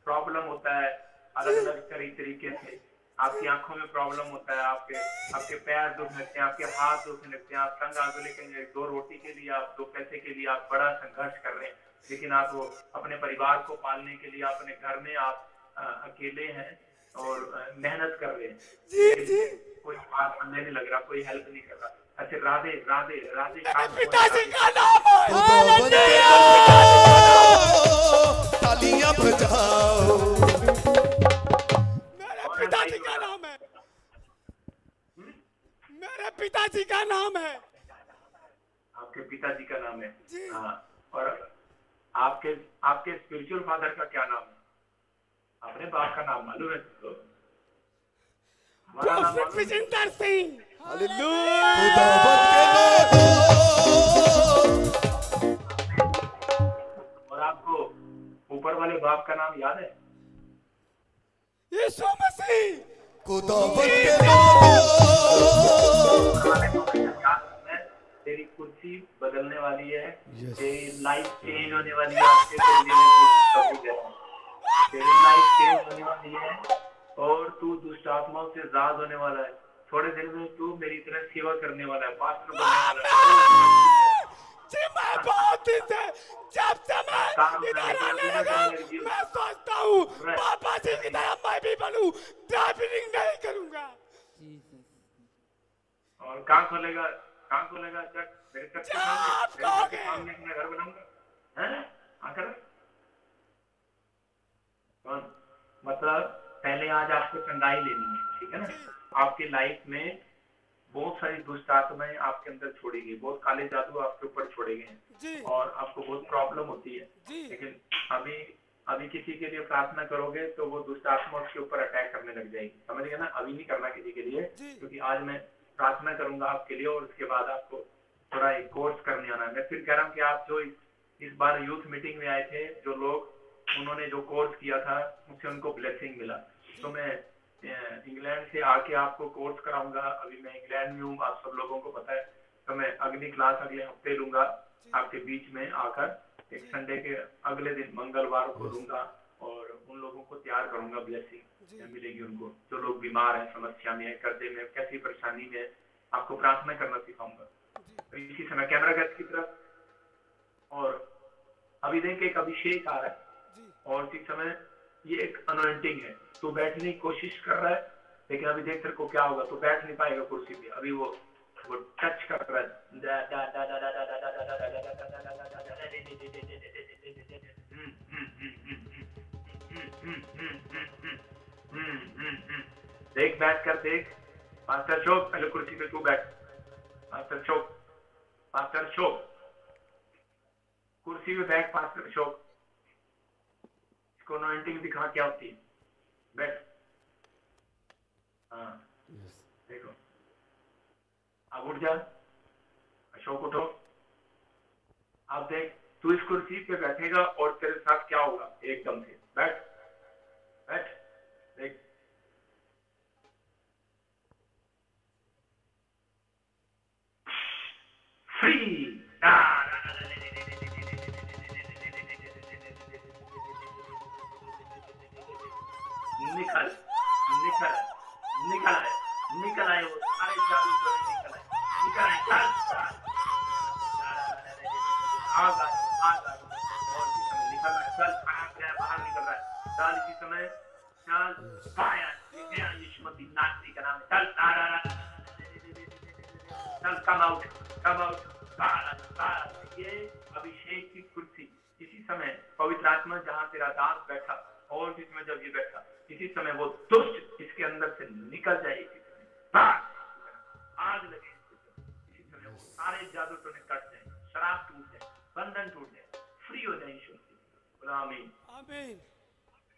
प्रॉब्लम होता है अलग अलग तरीके से, आपकी आंखों में प्रॉब्लम होता है, आपके पैर दुखने लगते हैं, आपके हाथ दुखने लगते हैं, आप तंग आगे लेके दो रोटी के लिए, आप दो पैसे के लिए आप बड़ा संघर्ष कर रहे हैं, लेकिन आप अपने परिवार को पालने के लिए अपने घर में आप अकेले हैं और मेहनत कर रहे हैं। जी। कोई बात समझ नहीं लग रहा, कोई हेल्प नहीं कर रहा। अच्छा, राधे राधे राधे पिताजी का नाम है। तालियां बजाओ। मेरे पिताजी का नाम है। मेरे पिताजी का नाम है। आपके पिताजी का नाम है? हाँ। और आपके स्पिरिचुअल फादर का क्या नाम है? अपने बाप का नाम मालूम है तुमको? प्रॉफिट विजेंदर सिंह। और आपको ऊपर वाले बाप का नाम याद है? यीशु मसीह। तेरी कुर्सी बदलने वाली है, तेरी लाइफ चेंज होने वाली है, तेरी लाइफ चेंज होने वाली है और तू दुष्ट आत्माओं से आजाद होने वाला है। थोड़े दिन में तू मेरी तरह सेवा करने वाला है, पास्टर बनने वाला है। मैं बहुत दिन से जब से मैं इधर आने लगा मैं सोचता हूँ पापा जी की तरह मैं भी बनूं, ड्राइविंग नहीं करूँगा। और कहाँ खोलेगा चक मेरे चक के सामने मैं घर बनाऊंगा, हैं? आकर मतलब पहले आज आपको चंगाई लेनी है, ठीक है ना? आपकी लाइफ में बहुत सारी दुष्ट आत्माएं आपके अंदर छोड़ी गई, बहुत काले जादू आपके ऊपर छोड़े गए हैं और आपको बहुत प्रॉब्लम होती है, लेकिन अभी किसी के लिए प्रार्थना करोगे तो वो दुष्ट आत्मा उसके ऊपर अटैक करने लग जाएगी, समझ गए ना? अभी नहीं करना किसी के लिए, क्योंकि आज मैं प्रार्थना करूंगा आपके लिए और उसके बाद आपको थोड़ा एक कोर्स करने आना है। मैं फिर कह रहा हूँ कि आप जो इस बार यूथ मीटिंग में आए थे, जो लोग उन्होंने जो कोर्स किया था मुझसे उनको ब्लेसिंग मिला, तो मैं इंग्लैंड से आके आपको कोर्स कराऊंगा। अभी मैं इंग्लैंड में हूँ, आप सब लोगों को पता है, तो मैं अगली क्लास अगले हफ्ते लूंगा आपके बीच में आकर, एक संडे के अगले दिन मंगलवार को लूंगा और उन लोगों को तैयार करूंगा, ब्लेसिंग मिलेगी उनको जो लोग बीमार हैं, समस्या में है, कर्जे में, कैसी परेशानी में, आपको प्रार्थना करना सिखाऊंगा। तो इसी समय कैमरा गैस की तरफ, और अभी देख एक अभिषेक आ रहा है और इसी समय ये एक अनोइंटिंग है। तू बैठने की कोशिश कर रहा है, लेकिन अभी देख तेरे को क्या होगा, तू बैठ नहीं पाएगा कुर्सी पे। अभी वो टच कर रहा है। देख बैठ कर देख। मास्टर शोक पहले कुर्सी पे तू बैठ। मास्टर शोक, मास्टर शोक कुर्सी पे बैठ। मास्टर शोक इसको अनॉइंटिंग दिखा क्या होती है। बैठ। हाँ देखो, अब उठ जा। अशोक उठो। अब देख तू इस कुर्सी पे बैठेगा और तेरे साथ क्या होगा एकदम से। बैठ बैठ देख। फ्री। निकल निकल निकल आए, निकल आए वो सारे जादू से निकल आए, निकल आए। चल आग आग और इसी समय निकल रहा है। चल बाहर निकल रहा है। चल इसी समय चल फायर यीशुमती नाथी का नाम। चल चल कम आउट। ये अभिषेक की कुर्सी। इसी समय पवित्र आत्मा जहां तेरा दास बैठा और जिसमें जब ये बैठा, इसी समय वो दुष्ट इसके अंदर से निकल जाए। इसी समय आग लगे। इसी समय वो सारे जादू टोने कट जाए, शराब टूट जाए, बंधन टूट जाए, फ्री हो जाए। ईश्वर आमीन आमीन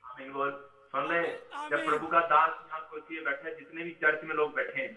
आमीन बोल। सुन ले, जब प्रभु का दास यहाँ कुर्सी बैठा है, जितने भी चर्च में लोग बैठे हैं,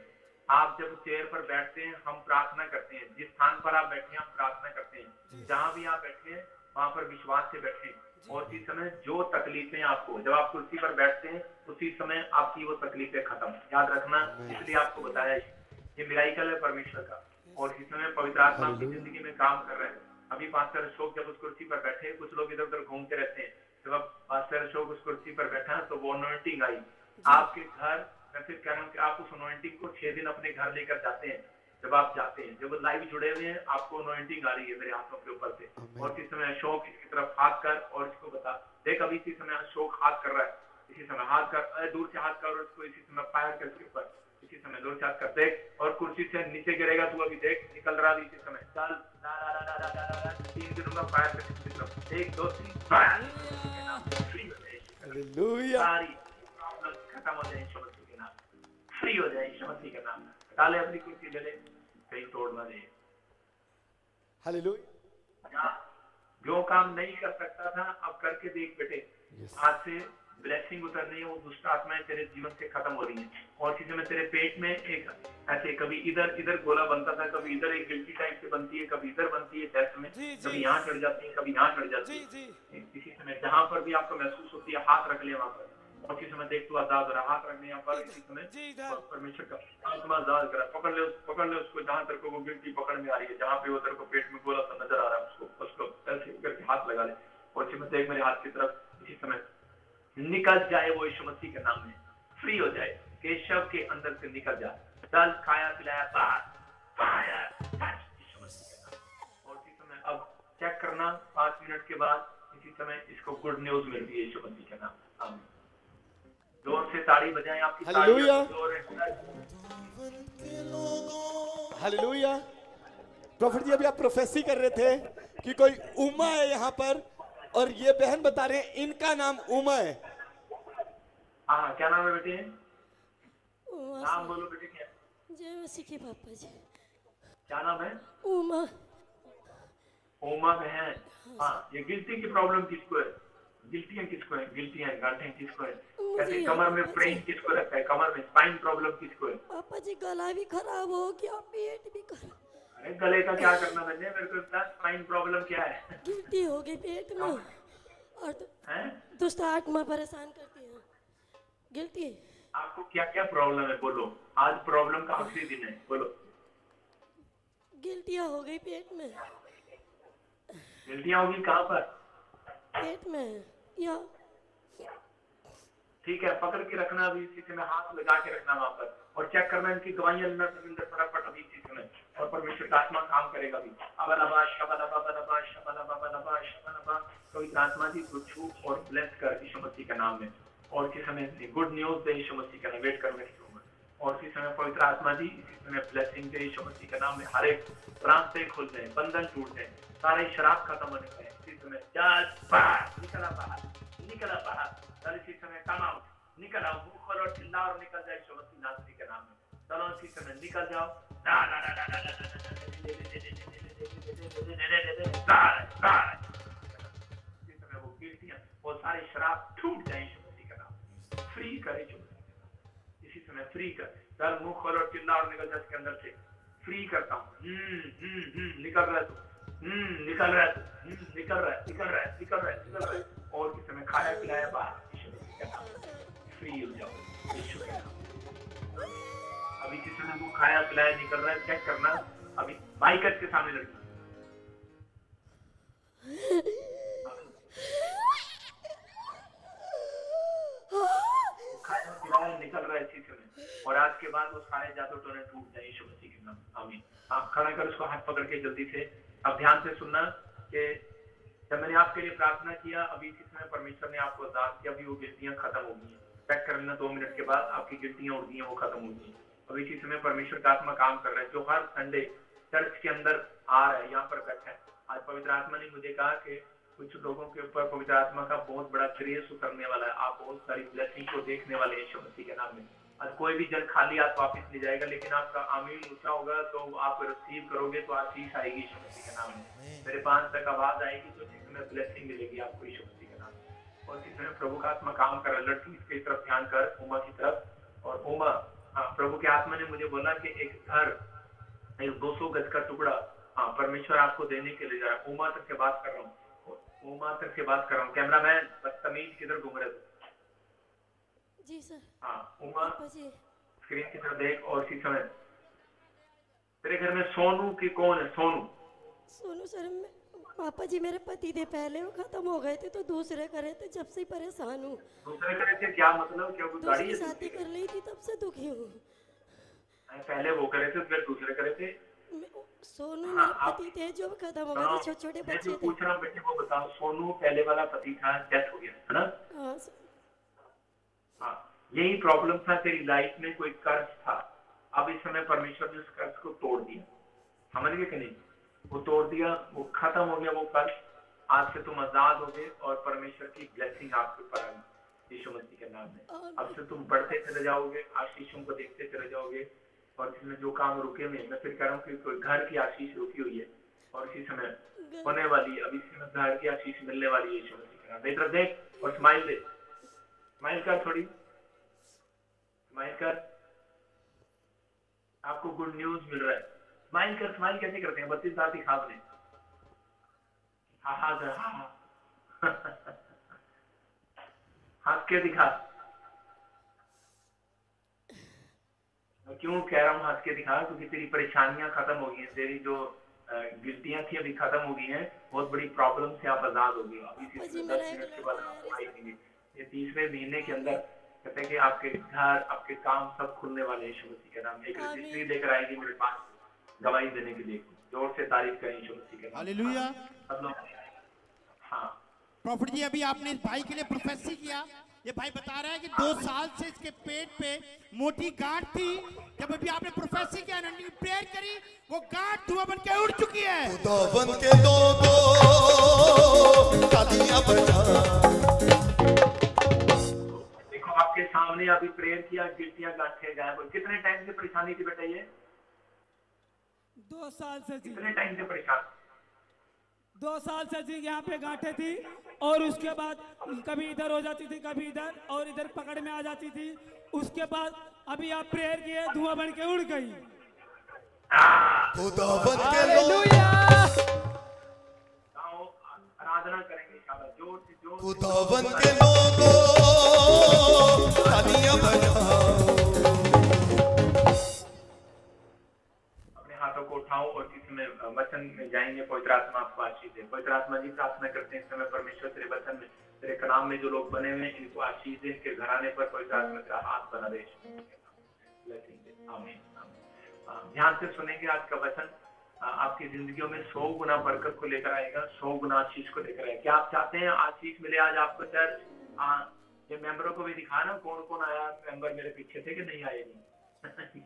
आप जब चेयर पर बैठते हैं हम प्रार्थना करते हैं। जिस स्थान पर आप बैठे हैं हम प्रार्थना करते हैं। जहां भी आप बैठे हैं वहां पर विश्वास से बैठे। और इसी समय जो तकलीफें आपको, जब आप कुर्सी पर बैठते हैं उसी समय आपकी वो तकलीफें खत्म। याद रखना, इसलिए आपको बताया ये मिराइकल है परमेश्वर का। और इसी समय पवित्र आत्मा आपकी जिंदगी में काम कर रहे हैं। अभी पास्टर अशोक जब उस कुर्सी पर बैठे, कुछ लोग इधर उधर घूमते रहते हैं। जब अब पास्टर अशोक उस कुर्सी पर बैठा तो वो अनॉइंटिंग आई आपके घर। मैं फिर कह रहा हूँ कि आप उस अनॉइंटिंग को 6 दिन अपने घर लेकर जाते हैं। जब आप जाते हैं, जब लाइव जुड़े हुए हैं, आपको अनॉइंटिंग आ रही है मेरे हाथों के ऊपर से। और इस समय अशोक इसकी तरफ हाथ कर और इसको बता। देख अभी इसी समय अशोक हाथ कर रहा है। इसी समय हाथ कर, दूर से हाथ कर और इसको इसी समय फायर कर इसके ऊपर। इसी समय दूर से हाथ कर देख और कुर्सी से नीचे गिरेगा तू। अभी देख निकल रहा है इसी समय। चल 3 दिनों में फायर कर इसकी तरफ। 1 2 3 फायर। हालेलुया। सारी प्रॉब्लम खत्म हो जाए यीशु मसीह के नाम। फ्री हो जाए यीशु मसीह के नाम। डाले अपनी कुर्सी ले ले, कहीं तोड़ ना दे। हालेलुया। जो काम नहीं कर सकता था अब करके देख बेटे। आज से ब्लेसिंग उतरनी है, वो दुष्ट आत्माएं तेरे जीवन से खत्म हो रही हैं। और इसी समय तेरे पेट में एक ऐसे कभी इधर इधर गोला बनता था, कभी इधर एक गिल्टी टाइप से बनती है, कभी इधर बनती है चेस्ट में, कभी यहाँ चढ़ जाती है, कभी यहाँ चढ़ जाती है। इसी समय जहाँ पर भी आपको महसूस होती है हाथ रख ले वहां पर। और इसी समय देख तू आजाद हो रहा, हाथ रखने यहाँ पर। इसी समय परमेश्वर का आत्मा आजाद करा। पकड़ ले उसको जहाँ तेरे को वो गिल्टी पकड़ में आ रही है, जहाँ पे वो तेरे को पेट में गोला सा नजर आ रहा है, उसको ऐसे करके हाथ लगा ले। और इसी समय देख मेरे हाथ की तरफ। इसी समय निकल जाए वो यीशु मसीह के नाम में। फ्री हो जाए, केशव के अंदर से निकल जाए। चल खाया पिलाया बाहर फायर यीशु मसीह के नाम। और इसी समय अब चेक करना 5 मिनट के बाद इसी समय इसको गुड न्यूज मिलती है यीशु मसीह के नाम। आमीन। जोर से ताड़ी बजाएं आपकी। Hallelujah hallelujah. प्रॉफिट जी अभी आप प्रोफेसी कर रहे थे कि कोई उमा है यहाँ पर, और ये बहन बता रहे हैं इनका नाम उमा है। हाँ क्या नाम है बेटे? नाम बोलो बेटे। क्या जय मसीह के पापा जी। क्या नाम है? उमा। उमा बहन। हाँ ये गिल्टी की प्रॉब्लम किसको है? गिल्टियां किसको है? गिल्टियां गांठें किसको है? कैसे कमर में पेन किसको रहता है? कमर में स्पाइन प्रॉब्लम किसको है? पापा जी गला भी खराब हो गया, पेट भी खराब। अरे गले का क्या करना मैंने, मेरे को बता स्पाइन प्रॉब्लम क्या है? गिल्टी हो गई पेट में और दुष्ट आत्मा परेशान करती है। गिल्टी। आपको क्या क्या प्रॉब्लम है बोलो? आज प्रॉब्लम का आखिरी दिन है, बोलो। गिल्टियां हो गई पेट में। गिल्टियां होगी कहाँ पर? पेट में या ठीक है, पकड़ के रखना अभी इसी समय, हाथ लगा के रखना वहां पर और चेक करना इनकी दवाइयां लेना अंदर फटाफट अभी इसी समय। और परमेश्वर का आत्मा काम करेगा अभी। पवित्र आत्मा जी को छू और ब्लेस कर यीशु मसीह का नाम में। और किस समय गुड न्यूज दे यीशु मसीह का नाम, वेट करने की उम्र। और किस समय पवित्र आत्मा जी इसी समय ब्लेसिंग दे यीशु मसीह का नाम में। हर एक रास्ते खुल जाए, बंधन टूट जाए, सारे शराब खत्म होने पाए इसी समय। बाहर निकला, बाहर निकला, बाहर इसी समय कम आउट, निकल आओ, मुंह खोलो, चिल्ला और निकल जाए यीशु मसीह नासरी के नाम में। चलो इसी समय निकल जाओ। इसी समय वो कीर्तियां, वो सारे शराब टूट जाए यीशु मसीह का नाम। फ्री करे यीशु मसीह, इसी समय फ्री कर। चल मुंह खोलो, चिल्ला और निकल जाए इसके अंदर से। फ्री करता हूँ। निकल रहा है तू, निकल रहा है तू, निकल रहा है, निकल रहा है, निकल रहा है, निकल रहा है। और किस समय खाया पिलाया बाहर यीशु मसीह का नाम। फ्री हो जाओ यीशु के नाम। अभी किसी ने मुंह खाया पिलाया निकल रहा है, चेक करना। अभी माइकट के सामने लड़की खाया पिलाया निकल रहा है इसी समय। और आज के बाद वो सारे जादू टोने टूट जाए यीशु मसीह के नाम। आमीन। आप खड़ा कर उसको हाथ पकड़ के जल्दी से। अब ध्यान से सुनना कि जब मैंने आपके लिए प्रार्थना किया, अभी इसी समय परमेश्वर ने आपको आजाद किया। अभी वो गिल्टियां खत्म हो गई हैं। चेक कर लेना 2 मिनट के बाद आपकी गिल्टियां उड़ गई हैं, वो खत्म हो गई हैं। अभी इसी समय परमेश्वर का आत्मा काम कर रहा है। जो हर संडे चर्च के अंदर आ रहा है, यहाँ पर बैठा है, आज पवित्र आत्मा ने मुझे कहा कि कुछ लोगों के ऊपर पवित्र आत्मा का बहुत बड़ा क्रेज उतरने वाला है। आप बहुत सारी ब्लेसिंग को देखने वाले हैं यीशु मसीह के नाम में। आज कोई भी जन खाली हाथ वापस नहीं जाएगा, लेकिन आपका आमीन ऊंचा होगा तो आप रिसीव करोगे तो आशीष आएगी यीशु मसीह के नाम में। मेरे 5 तक आवाज आएगी तो इसी समय ब्लेसिंग मिलेगी आपको यीशु मसीह के नाम में। और इसी समय प्रभु का आत्मा काम कर रहा है। लड़की की तरफ ध्यान कर, उमा की तरफ। और उमा, प्रभु के आत्मा ने मुझे बोला कि एक घर, एक 200 गज का टुकड़ा परमेश्वर आपको देने के लिए जा रहा है। उमा तक से बात कर रहा हूँ, उमा तक से बात कर रहा हूँ। कैमरामैन बदतमीज किधर घूम रहे थे? जी सर। हाँ उमा, स्क्रीन की तरफ देख। और इसी समय तेरे घर में सोनू की कौन है? सोनू? सोनू सर, पापा जी मेरे पति थे पहले, वो खत्म हो गए थे तो दूसरे करे थे, जब से परेशान हूँ। दूसरे करे थे क्या मतलब? क्या कोई गाड़ी शादी कर ली थी तब से दुखी हूँ। पहले वो करे थे फिर दूसरे करे थे? सोनू मेरे पति थे जो खत्म हो गए थे, छोटे छोटे बच्चे थे। पूछ रहा हूँ बेटे, वो बताओ, सोनू पहले वाला पति था, डेथ हो गया है ना? हाँ हाँ, यही प्रॉब्लम था तेरी लाइफ में, कोई कर्ज था। अब इस समय परमेश्वर ने उस कर्ज को तोड़ दिया। समझ गए कि नहीं? वो तोड़ दिया, वो खत्म हो गया वो कर्ज। आज से तुम आजाद हो गए और परमेश्वर की ब्लेसिंग आपके ऊपर आई यीशु मसीह के नाम में। अब से तुम बढ़ते चले जाओगे, आशीषों को देखते चले जाओगे। और जिसमें जो काम रुके हुए, मैं फिर कह रहा हूँ कि कोई घर की आशीष रुकी हुई है और इसी समय होने वाली है। अब इसी समय घर की आशीष मिलने वाली है यीशु मसीह के नाम। मेरी तरफ देख और स्माइल दे, स्माइल कर, थोड़ी स्माइल कर। आपको गुड न्यूज मिल रहा है। स्माइल कर। स्माइल कैसे करते हैं? 32 साल दिखा अपने। हाँ कर, हाँ हंस के दिखा। क्यों कह रहा हूँ हंस के दिखा? क्योंकि तेरी परेशानियां खत्म हो गई हैं। तेरी जो गिल्टियां थी अभी खत्म हो गई हैं। बहुत बड़ी प्रॉब्लम से आप आजाद हो गए। अभी 10 मिनट के बाद आपको आएंगे। ये 30वें महीने के अंदर कहते हैं कि आपके घर, आपके काम सब खुलने वाले हैं यीशु मसीह के नाम। एक रजिस्ट्री लेकर आएगी मेरे पास गवाही देने के लिए। जोर से तारीफ करें यीशु मसीह के नाम। हालेलुया। सब लोग हाँ। प्रॉफिट जी, अभी आपने इस भाई के लिए प्रोफेसी किया। ये भाई बता रहा है कि 2 साल से इसके पेट पे मोटी गांठ थी। जब अभी आपने प्रोफेसी किया, प्रेयर करी, वो गांठ धुआं बन के उड़ चुकी है। खुदावन के लोगों तालियां बजा। देखो आपके सामने अभी प्रेयर किया, गिल्टियां गांठें गायब। कितने टाइम से परेशानी थी बेटा? ये 2 साल से जी। कितने टाइम से परेशान? 2 साल से जी यहाँ पे गांठें थी और उसके बाद कभी इधर हो जाती थी, कभी इधर, और इधर पकड़ में आ जाती थी। उसके बाद अभी आप प्रेयर किए, धुआं बन के उड़ गई। खुदावन के लोग आराधना करेंगे इंशाल्लाह। जोर से जोर। खुदावन के लोगों तालियां बजाओ। हाथों को उठाओ और जिसमें वचन में जाएंगे। पवित्र आत्मा आपको आशीष दे। पवित्र आत्मा जी प्रार्थना करते हैं इस समय परमेश्वर तेरे वचन में, तेरे कलाम में जो लोग बने हुए हैं, इनको आशीष दे। इनके घराने पर पवित्र आत्मा तेरा हाथ बना दे। आमीन। ध्यान से सुनेंगे आज का वचन। आपकी जिंदगियों में 100 गुना बरकत को लेकर आएगा, 100 गुना आशीष को लेकर आएगा। क्या आप चाहते हैं आशीष मिले आज आपको चर्च? ये मेंबरों को भी दिखाना कौन कौन आया, मेंबर मेरे पीछे थे कि नहीं आए नहीं।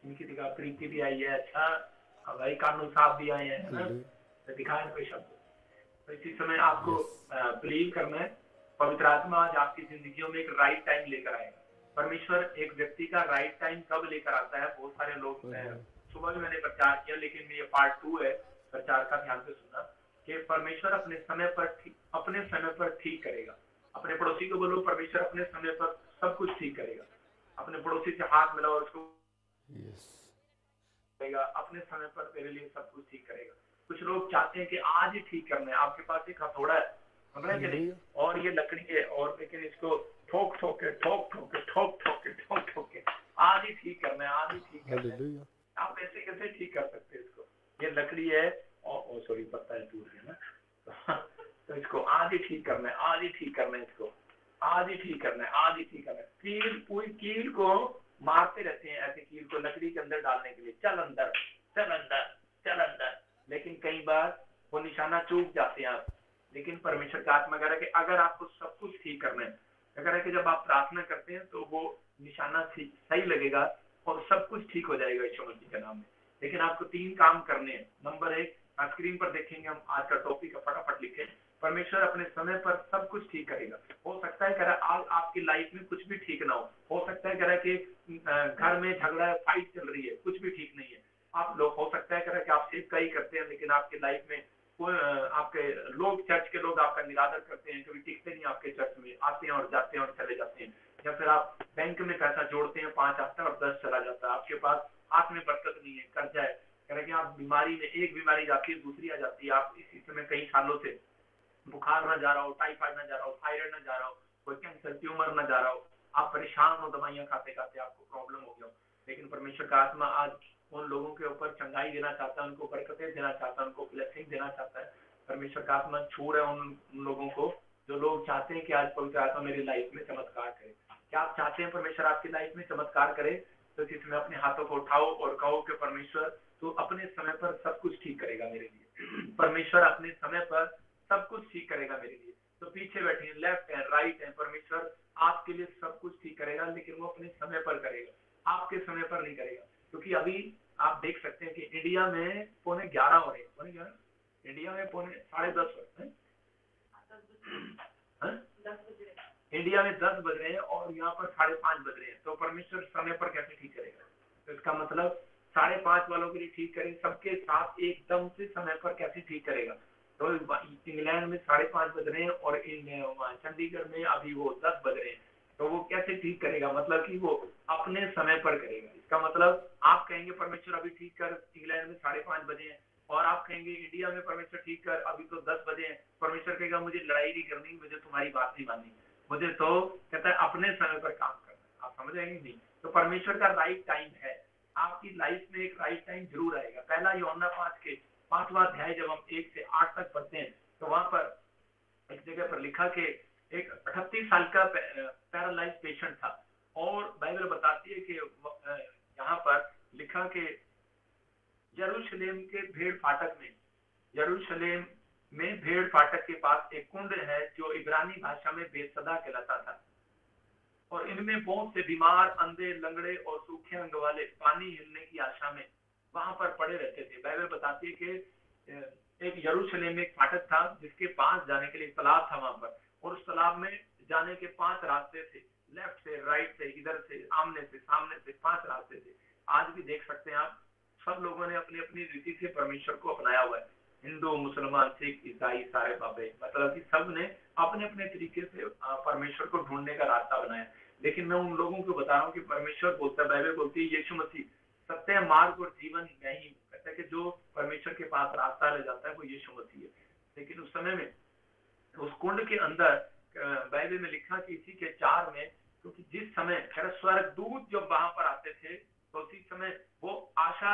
इनकी दिखा, प्रीति भी आई है, अच्छा भाई कानून साहब भी आए हैं, तो दिखाए कोई शब्द। तो इसी समय आपको बिलीव करना है, पवित्र आत्मा आज आपकी जिंदगियों में एक राइट टाइम लेकर आएगा। परमेश्वर एक व्यक्ति का राइट टाइम कब लेकर आता है, बहुत सारे लोग, सुबह भी मैंने प्रचार किया, लेकिन ये पार्ट 2 है प्रचार का, ध्यान से सुना कि परमेश्वर अपने समय पर ठीक करेगा। अपने पड़ोसी को बोलो, परमेश्वर अपने समय पर सब कुछ ठीक करेगा। अपने पड़ोसी से हाथ मिलाओ, उसको करेगा, अपने समय पर तेरे लिए सब कुछ ठीक करेगा। कुछ लोग चाहते हैं कि आज ही ठीक करना है, आपके पास एक हथौड़ा है, समझ रहे नहीं, और ये लकड़ी है, और लेकिन इसको ठोक ठोक के आज ही ठीक करना है, आज ही ठीक करना है। आप ऐसे कैसे ठीक कर सकते हैं इसको? ये लकड़ी है और सॉरी पत्ता है, दूर है ना, तो इसको आज ही ठीक करना है, आज ही ठीक करना है, इसको आज ही ठीक करना है, आज ही ठीक करना है। कील, पूरी कील को मारते रहते हैं, ऐसे कील को लकड़ी के अंदर डालने के लिए, चल अंदर चल अंदर चल अंदर, लेकिन कई बार वो निशाना चूक जाते हैं आप। लेकिन परमेश्वर का आत्मा कह रहा है कि अगर आपको सब कुछ ठीक करना है, कह रहा है कि जब आप प्रार्थना करते हैं तो वो निशाना सही लगेगा और सब कुछ ठीक हो जाएगा यीशु मसीह के नाम में। लेकिन आपको 3 काम करने हैं। नंबर 1 स्क्रीन पर देखेंगे हम, आज का टॉपिक फटाफट लिखें, परमेश्वर अपने समय पर सब कुछ ठीक करेगा। हो सकता है कह रहा है आज आपकी लाइफ में कुछ भी ठीक ना हो सकता है कह रहा है कि घर में झगड़ा फाइट चल रही है, कुछ भी ठीक नहीं है। आप लोग, हो सकता है कह रहा है कि आप सेव कई करते हैं, लेकिन आपकी लाइफ में आपके लोग, चर्च के लोग आपका निरादर करते हैं, कभी टिकते नहीं आपके चर्च में, आते हैं और जाते हैं और चले जाते हैं। या फिर आप बैंक में पैसा जोड़ते हैं, 5 आता है और 10 चला जाता है, आपके पास हाथ में बरकत नहीं है, कर्जा है, कह रहे हैं कि आप बीमारी में, एक बीमारी जाती है दूसरी आ जाती है, आप इसी समय कई सालों से बुखार ना जा रहा हो, टाइफाइड ना जा रहा हो, थायराइड ना जा रहा हो, कोई कैंसर ट्यूमर ना जा रहा हो, आप परेशान हो, दवाइयां खाते खाते आपको प्रॉब्लम हो गया हो। लेकिन परमेश्वर का आत्मा आज उन लोगों के ऊपर चंगाई देना चाहता है, उनको बरकतें देना चाहता है, उनको ब्लेसिंग देना चाहता है। परमेश्वर का आत्मा छू रहा है उन लोगों को जो लोग चाहते हैं कि आज पवित्र आत्मा मेरी लाइफ में चमत्कार करे। क्या आप चाहते हैं परमेश्वर आपकी लाइफ में चमत्कार करे? तो इसमें अपने हाथों को उठाओ और कहो कि परमेश्वर तू अपने समय पर सब कुछ ठीक करेगा मेरे लिए। परमेश्वर अपने समय पर सब कुछ ठीक करेगा मेरे लिए। तो पीछे बैठे, लेफ्ट है, राइट है, परमेश्वर आपके लिए सब कुछ ठीक करेगा, लेकिन वो अपने समय पर करेगा, आपके समय पर नहीं करेगा। क्योंकि अभी आप देख सकते हैं कि इंडिया में 11:15 हो रहे हैं, 11:15, इंडिया में 10:30 हो रहे हैं, इंडिया में 10 बज रहे हैं और यहाँ पर 5:30 बज रहे हैं। तो परमेश्वर समय पर कैसे ठीक करेगा? तो इसका मतलब 5:30 वालों के लिए ठीक करेगा, सबके साथ एकदम से समय पर कैसे ठीक करेगा? तो इंग्लैंड में 5:30 बज रहे हैं और चंडीगढ़ में अभी वो 10 बज रहे हैं, तो वो कैसे ठीक करेगा? मतलब कि वो अपने समय पर करेगा। इसका मतलब आप कहेंगे परमेश्वर अभी ठीक कर, इंग्लैंड में 5:30 बजे हैं, और आप कहेंगे इंडिया में परमेश्वर ठीक कर, अभी तो 10 बजे हैं। परमेश्वर कहेगा मुझे लड़ाई नहीं करनी, मुझे तुम्हारी बात नहीं माननी, मुझे तो कहता है अपने समय पर काम करना है। आप समझ रहे हैं नहीं? तो परमेश्वर का राइट टाइम है, आपकी लाइफ में एक राइट टाइम जरूर आएगा। पहला यूहन्ना 5 के 5वां अध्याय जब हम 1 से 8 तक पढ़ते हैं तो वहां पर एक जगह पर लिखा कि एक 38 साल का पैरालाइज पेशेंट था, और बाइबल बताती है कि यहाँ पर लिखा कि यरूशलेम के भेड़ फाटक में, यरूशलेम में भेड़ फाटक के पास एक कुंड है जो इब्रानी भाषा में बेतसदा कहलाता था, और इनमें बहुत से बीमार, अंधे, लंगड़े और सूखे अंग वाले पानी हिलने की आशा में वहां पर पड़े रहते थे। बाइबल बताती है कि एक यरूशलेम में एक फाटक था जिसके पास जाने के लिए तालाब था वहां पर, और उस तालाब में जाने के 5 रास्ते थे, लेफ्ट से, राइट से, इधर से, आमने से, सामने से 5 रास्ते थे। आज भी देख सकते हैं आप, सब लोगों ने अपनी अपनी रीति से परमेश्वर को अपनाया हुआ है, हिंदू, मुसलमान, सिख, ईसाई, सारे बाबे, मतलब कि सब ने अपने अपने तरीके से परमेश्वर को ढूंढने का रास्ता बनाया। लेकिन मैं उन लोगों को बता रहा हूँ कि परमेश्वर बोलता है, बाइबल बोलती है, यीशु मसीह सत्य, मार्ग और जीवन नहीं, कहता है कि जो परमेश्वर के पास रास्ता ले जाता है वो यीशु मसीह है। लेकिन उस समय में उस कुंड के अंदर बाइबल में लिखा कि इसी के 4 में, क्योंकि जिस समय स्वर्गदूत जब वहां पर आते थे तो उसी समय वो आशा,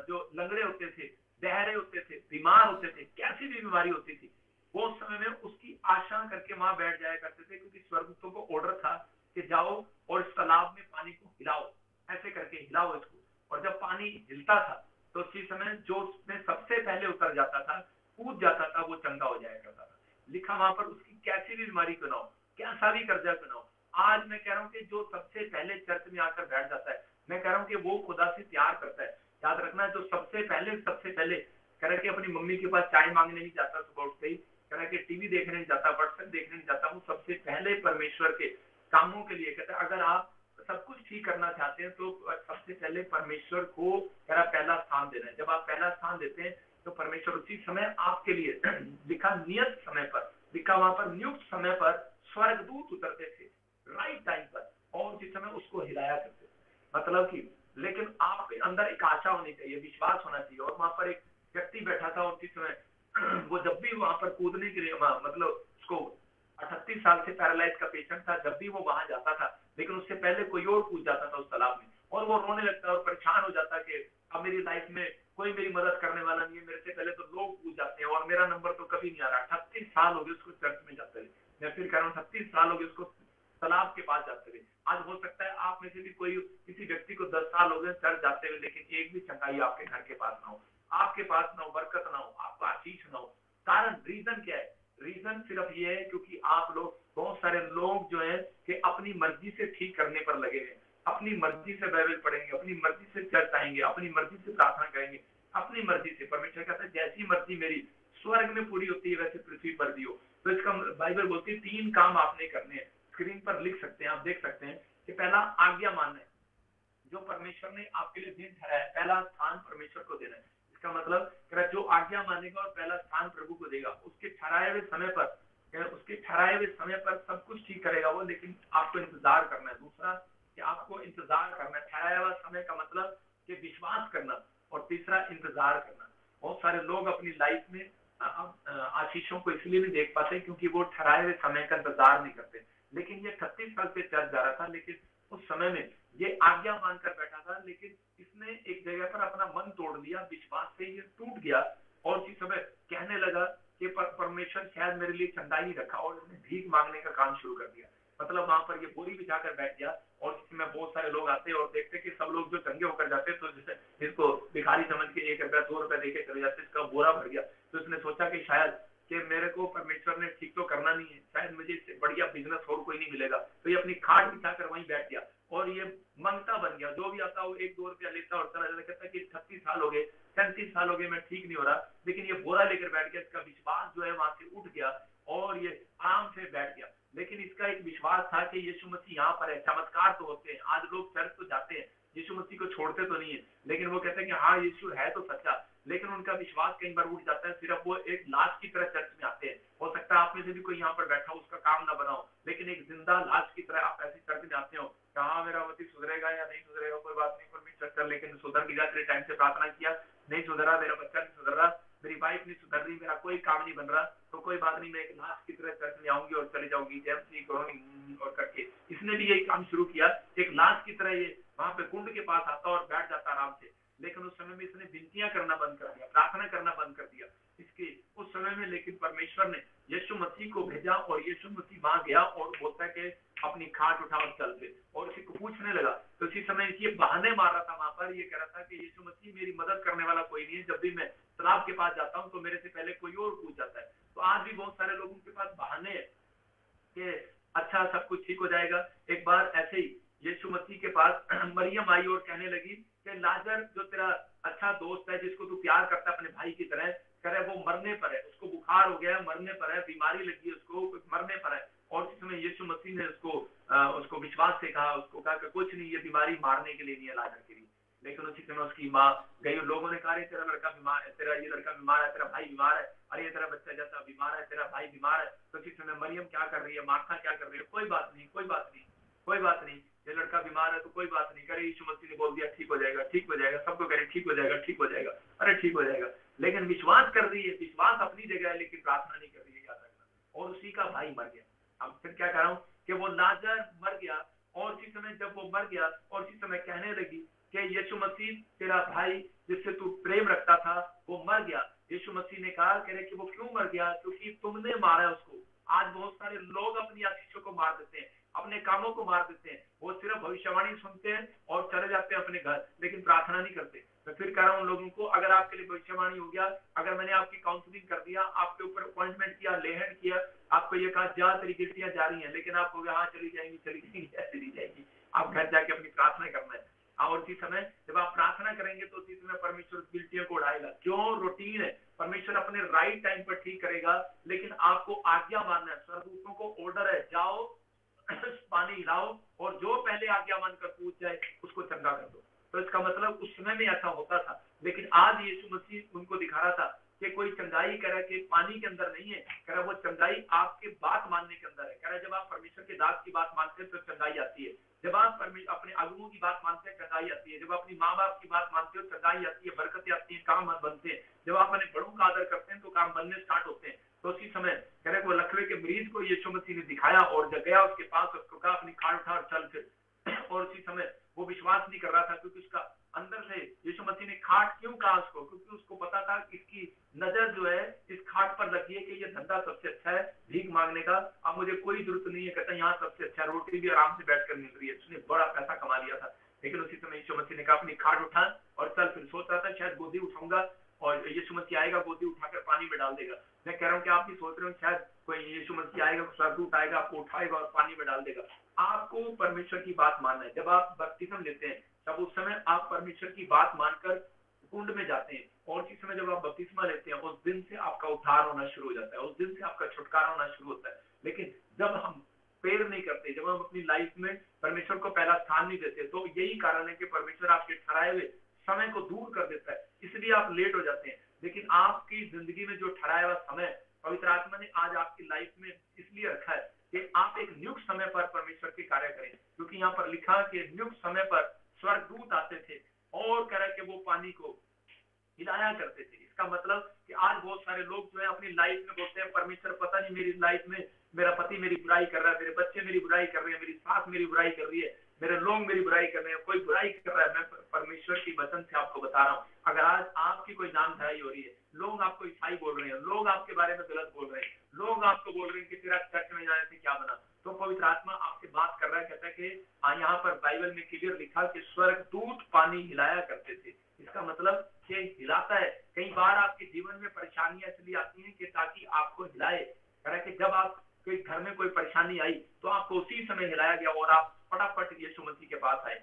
जो लंगड़े होते थे, बहरे होते थे, बीमार होते थे, कैसी भी बीमारी होती थी, वो उस समय में उसकी आशा करके वहां बैठ जाया करते थे, क्योंकि स्वर्गदूतों को ऑर्डर था कि जाओ और इस तालाब में पानी को हिलाओ, ऐसे करके हिलाओ इसको। और जब पानी हिलता था तो उसी समय जो उसमें सबसे पहले उतर जाता था, कूद जाता था, वो चंगा हो जाया करता था। लिखा वहां पर उसकी कैसी भी बीमारी क्यों ना हो, कैसा भी कर्जा क्यों ना हो, आज मैं कह रहा हूँ कि जो सबसे पहले चर्च में आकर बैठ जाता है, मैं कह रहा हूँ कि वो खुदा से प्यार करता है। याद रखना, जो सबसे पहले कह रहा है कि अपनी मम्मी के पास चाय मांगने नहीं जाता सुबह उठते ही, कह रहा है कि टीवी देखने नहीं जाता, व्हाट्सएप देखने नहीं जाता, वो सबसे पहले परमेश्वर के कामों के लिए कहता है। अगर आप सब कुछ ठीक करना चाहते हैं तो सबसे पहले परमेश्वर को कह रहा पहला स्थान देना है। जब आप पहला स्थान देते हैं तो परमेश्वर उसी समय आपके लिए लिखा नियत समय पर, लिखा वहां पर नियुक्त समय पर स्वर्गदूत उतरते थे राइट टाइम पर, और जिस समय उसको हिलाया करते थे। मतलब कि लेकिन आपके अंदर एक आशा होनी चाहिए, विश्वास होना चाहिए। और वहां पर एक व्यक्ति बैठा था और जिस समय वो जब भी वहां पर कूदने के लिए, मतलब उसको 38 साल से पैरालाइज का पेशेंट था, जब भी वो वहां जाता था, लेकिन उससे पहले कोई और कूद जाता था उस तालाब में, और वो रोने लगता और परेशान हो जाता कि अब मेरी लाइफ में कोई मेरी मदद करने वाला नहीं है, मेरे से पहले तो लोग कूद जाते हैं और मेरा नंबर तो कभी नहीं आ रहा। 38 साल हो गए उसको चर्च में जाते हुए, मैं फिर कह रहा हूँ 38 साल हो गए उसको तालाब के पास जाते हुए। आज हो सकता है आप में से भी कोई किसी व्यक्ति को 10 साल हो गए चर्च जाते हुए, लेकिन एक भी चंगाई आपके घर के पास ना हो, आपके पास ना हो, बरकत ना हो, आपको आशीष ना हो। कारण रीजन क्या है? रीजन सिर्फ ये है क्योंकि आप लोग, बहुत सारे लोग जो है कि अपनी मर्जी से ठीक करने पर लगे हैं, अपनी मर्जी से बाइबल पढ़ेंगे, अपनी मर्जी से चर्च आएंगे, अपनी मर्जी से प्रार्थना करेंगे, अपनी मर्जी से। परमेश्वर कहता है जैसी मर्जी मेरी स्वर्ग में पूरी होती है वैसे पृथ्वी पर भी हो। तो इसका बाइबल बोलती है 3 काम आपने करने हैं, स्क्रीन पर लिख सकते हैं, आप देख सकते हैं कि पहला आज्ञा मानना है, जो परमेश्वर ने आपके लिए दिन ठहराया है, पहला स्थान परमेश्वर को देना है। इसका मतलब जो आज्ञा मानेगा और पहला स्थान प्रभु को देगा, उसके ठहराए हुए समय पर सब कुछ ठीक करेगा वो, लेकिन आपको इंतजार करना है। दूसरा कि आपको इंतजार करना है, ठहराया हुआ समय का मतलब कि विश्वास करना, और तीसरा इंतजार करना। बहुत सारे लोग अपनी लाइफ में आशीषों को इसलिए नहीं देख पाते क्योंकि वो ठहराए हुए समय का इंतजार नहीं करते। लेकिन ये 38 साल से चर्च जा रहा था, लेकिन उस समय में ये आज्ञा मानकर बैठा था, लेकिन इसने एक जगह पर अपना मन तोड़ लिया, विश्वास से ये टूट गया, और जिस समय कहने लगा कि परमेश्वर शायद मेरे लिए चंदा ही रखा, और इसने भीख मांगने का काम शुरू कर दिया। मतलब वहां पर ये बोरी बिछाकर बैठ गया, और जिसमें बहुत सारे लोग आते और देखते कि सब लोग जो चंगे होकर जाते, तो जैसे इसको भिखारी समझ के 1 रुपया 2 रुपया देके चले जाते, इसका बोरा भर गया। तो इसने सोचा कि शायद कि मेरे को परमेश्वर ने ठीक तो करना नहीं है, शायद मुझे इससे बढ़िया बिजनेस और कोई नहीं मिलेगा। तो ये अपनी खाट बिछाकर वहीं बैठ गया, और ये मंगता बन गया। जो भी आता वो 1-2 रुपया लेता और चला जाता, कहता कि 36 साल हो गए, 37 साल हो गए, मैं ठीक नहीं हो रहा। लेकिन ये बोरा लेकर बैठ गया, इसका विश्वास जो है वहां से उठ गया और ये आराम से बैठ गया। लेकिन इसका एक विश्वास था कि यीशु मसीह यहाँ पर है। चमत्कार तो होते हैं, आज लोग चर्च तो जाते हैं, यीशु मसीह को छोड़ते तो नहीं है, लेकिन वो कहते हैं कि हाँ यीशु है तो सच्चा, लेकिन उनका विश्वास कई बार उठ जाता है। सिर्फ वो एक लाश की तरह चर्च में आते हैं। हो सकता है आप में से भी कोई यहाँ पर बैठा हो, उसका काम ना बनाओ, लेकिन एक जिंदा लाश की तरह आप ऐसी चर्च में आते हो, कहाँ मेरा पति सुधरेगा या नहीं सुधरेगा, कोई बात नहीं, परमेश्वर कर, लेकिन सुधर भी जाते, टाइम से प्रार्थना किया, नहीं सुधरा, मेरा बच्चा नहीं सुधर रहा, मेरी वाइफ नहीं सुधर रही, मेरा कोई काम नहीं बन रहा, तो कोई बात नहीं, मैं एक लाश की तरह चर्च में आऊंगी और चली जाऊंगी, जैसे करूंगी और करके। इसने भी यही काम शुरू किया, एक लाश की तरह ये वहां पे कुंड के पास आता और बैठ जाता आराम से। लेकिन उस समय में इसने विनतियां करना बंद कर दिया, प्रार्थना करना बंद कर दिया इसके उस समय में। लेकिन परमेश्वर ने यीशु मसीह को भेजा, और यीशु मसीह वहां गया और बोलता है कि अपनी खाट उठा और चल पे, और इसी को पूछने लगा। तो इसी समय ये बहाने मार रहा था वहां पर, ये कह रहा था कि यीशु मसीह मेरी मदद करने वाला कोई नहीं है, जब भी मैं तालाब के पास जाता हूँ तो मेरे से पहले कोई और कूद जाता है। तो आज भी बहुत सारे लोगों के पास बहाने हैं कि अच्छा सब कुछ ठीक हो जाएगा। एक बार ऐसे ही यीशु मसीह के पास मरियम आई और कहने लगी कि लाजर जो तेरा अच्छा दोस्त है, जिसको तू प्यार करता है अपने भाई की तरह, कह रहा है वो मरने पर है, उसको बुखार हो गया है, मरने पर है, बीमारी लगी है उसको, मरने पर है। और जिसमें यीशु मसीह ने उसको विश्वास से कहा, उसको कहा कि कुछ नहीं, ये बीमारी मारने के लिए नहीं है, लाजर के लिए। लेकिन उसी समय उसकी माँ गई, लोगों ने कहा तेरा लड़का बीमार है, तेरा ये लड़का बीमार है, तेरा भाई बीमार है, अरे ये तेरा बच्चा जैसा बीमार है, तेरा भाई बीमार है। तो उसी समय मरियम क्या कर रही है, मार्था क्या कर रही है, कोई बात नहीं, कोई बात नहीं, कोई बात नहीं, ये लड़का बीमार है तो कोई बात नहीं, करे यीशु मसीह ने बोल दिया ठीक हो जाएगा, ठीक हो जाएगा, सबको कह रहे ठीक हो जाएगा, ठीक हो जाएगा, अरे ठीक हो जाएगा। लेकिन विश्वास कर रही है, विश्वास अपनी जगह है, लेकिन प्रार्थना नहीं कर रही है, याद रखना। और उसी का भाई मर गया। अब फिर क्या कह रहा हूँ कि वो लाजर मर गया, और उसी समय जब वो मर गया और उसी समय कहने लगी कि यीशु मसीह तेरा भाई जिससे तू प्रेम रखता था वो मर गया। यीशु मसीह ने कहा कह रहे कि वो क्यों मर गया, क्योंकि तुमने मारा उसको। आज बहुत सारे लोग अपनी आशीषों को मार देते हैं, अपने कामों को मार देते हैं, वो सिर्फ भविष्यवाणी सुनते हैं और चले जाते हैं अपने घर, लेकिन प्रार्थना नहीं करते। मैं फिर कह रहा हूँ लोगों को, अगर आपके लिए भविष्यवाणी हो गया, अगर मैंने आपकी काउंसलिंग कर दिया, आपके ऊपर अपॉइंटमेंट किया, लेहन किया, आपको ये कहा जा तेरी गिल्टियां जा रही हैं, लेकिन आप हो गया हाँ चली जाएंगी चली जाएगी, आप घर जाके अपनी प्रार्थना करना है। और उसी समय जब आप प्रार्थना करेंगे तो उसी समय परमेश्वर गिल्टियों को उड़ाएगा। जो रूटीन है परमेश्वर अपने राइट टाइम पर ठीक करेगा, लेकिन आपको आज्ञा मानना है। स्वर्गदूतों को ऑर्डर है, जाओ पानी हिलाओ और जो पहले आज्ञा मानकर पूछ जाए उसको चंगा कर दो। तो इसका मतलब उस समय में ऐसा होता था, लेकिन आज यीशु मसीह उनको दिखा रहा था कि कोई चंगाई कह रहा है कि पानी के अंदर नहीं है, कह रहा वो चंगाई आपके बात मानने के अंदर है। कह रहा जब आप परमेश्वर के दास की बात मानते हैं तो चंगाई आती है, जब आप अपने अगुओं की बात मानते हैं चंगाई आती है, जब अपनी माँ बाप की बात मानते हो चंगाई आती है, बरकतें आती है, काम बनते हैं, जब आप अपने बड़ों का आदर करते हैं तो काम बनने स्टार्ट होते हैं। तो उसी समय कह रहे वो लकवे के मरीज को यीशु मसीह ने दिखाया और जब गया उसके पास, उसको कहा अपनी खाट उठा और चल फिर। और उसी समय वो विश्वास नहीं कर रहा था, क्योंकि उसका अंदर से यीशु मसीह ने खाट क्यों कहा उसको, क्योंकि उसको पता था कि इसकी नजर जो है इस खाट पर लगी है कि ये धंधा सबसे अच्छा है भीख मांगने का, अब मुझे कोई जरूरत नहीं है, कहता यहाँ सबसे अच्छा रोटी भी आराम से बैठकर मिल रही है। उसने बड़ा पैसा कमा लिया था, लेकिन उसी समय यीशु मसीह ने कहा अपनी खाट उठा और चल फिर। सोच रहा था शायद गोदी उठाऊंगा और यीशु मसीह आएगा गोदी उठाकर पानी में डाल देगा। मैं कह रहा हूँ कि आप भी सोच रहे हो शायद कोई यीशु मसीह आएगा, स्वर्गदूत आएगा, आपको उठाएगा और पानी में डाल देगा। आपको परमेश्वर की बात मानना है। जब आप बपतिस्म लेते हैं तब उस समय आप परमेश्वर की बात मानकर कुंड में जाते हैं, और उसी समय जब आप बपतिस्मा लेते हैं उस दिन से आपका उद्धार होना शुरू हो जाता है, उस दिन से आपका छुटकारा होना शुरू होता है। लेकिन जब हम प्रेयर नहीं करते, जब हम अपनी लाइफ में परमेश्वर को पहला स्थान नहीं देते, तो यही कारण है कि परमेश्वर आपके ठहराए हुए समय को दूर कर देता है, इसलिए आप लेट हो जाते हैं। लेकिन आपकी जिंदगी में जो ठहराया हुआ समय पवित्र आत्मा ने आज आपकी लाइफ में इसलिए रखा है कि आप एक नियुक्त समय पर परमेश्वर के कार्य करें, क्योंकि यहाँ पर लिखा कि नियुक्त समय पर स्वर्गदूत आते थे और कह रहे कि वो पानी को हिलाया करते थे। इसका मतलब कि आज बहुत सारे लोग जो है अपनी लाइफ में बोलते हैं परमेश्वर पता नहीं मेरी लाइफ में मेरा पति मेरी बुराई कर रहा है, मेरे बच्चे मेरी बुराई कर रहे हैं, मेरी सास मेरी बुराई कर रही है, मेरे लोग मेरी बुराई कर रहे हैं, कोई बुराई कर रहा है। मैं परमेश्वर की वचन से आपको बता रहा हूँ, अगर आज आपकी कोई नामधराई हो रही है, लोग आपको ईसाई बोल रहे हैं, लोग आपके बारे में गलत बोल रहे हैं, लोग आपको बोल रहे हैं कि तेरा चर्च में जाने से क्या बना, तो पवित्र आत्मा आपसे बात कर रहा है, कहता है कि यहाँ पर बाइबल में क्लियर लिखा कि स्वर्गदूत पानी हिलाया करते थे। इसका मतलब कि हिलाता है। कई बार आपके जीवन में परेशानियां इसलिए आती हैं कि ताकि आपको हिलाए। कह रहा है कि जब आप कोई घर में कोई परेशानी आई तो आपको उसी समय हिलाया गया और आप फटाफट यीशु मसीह के पास आए।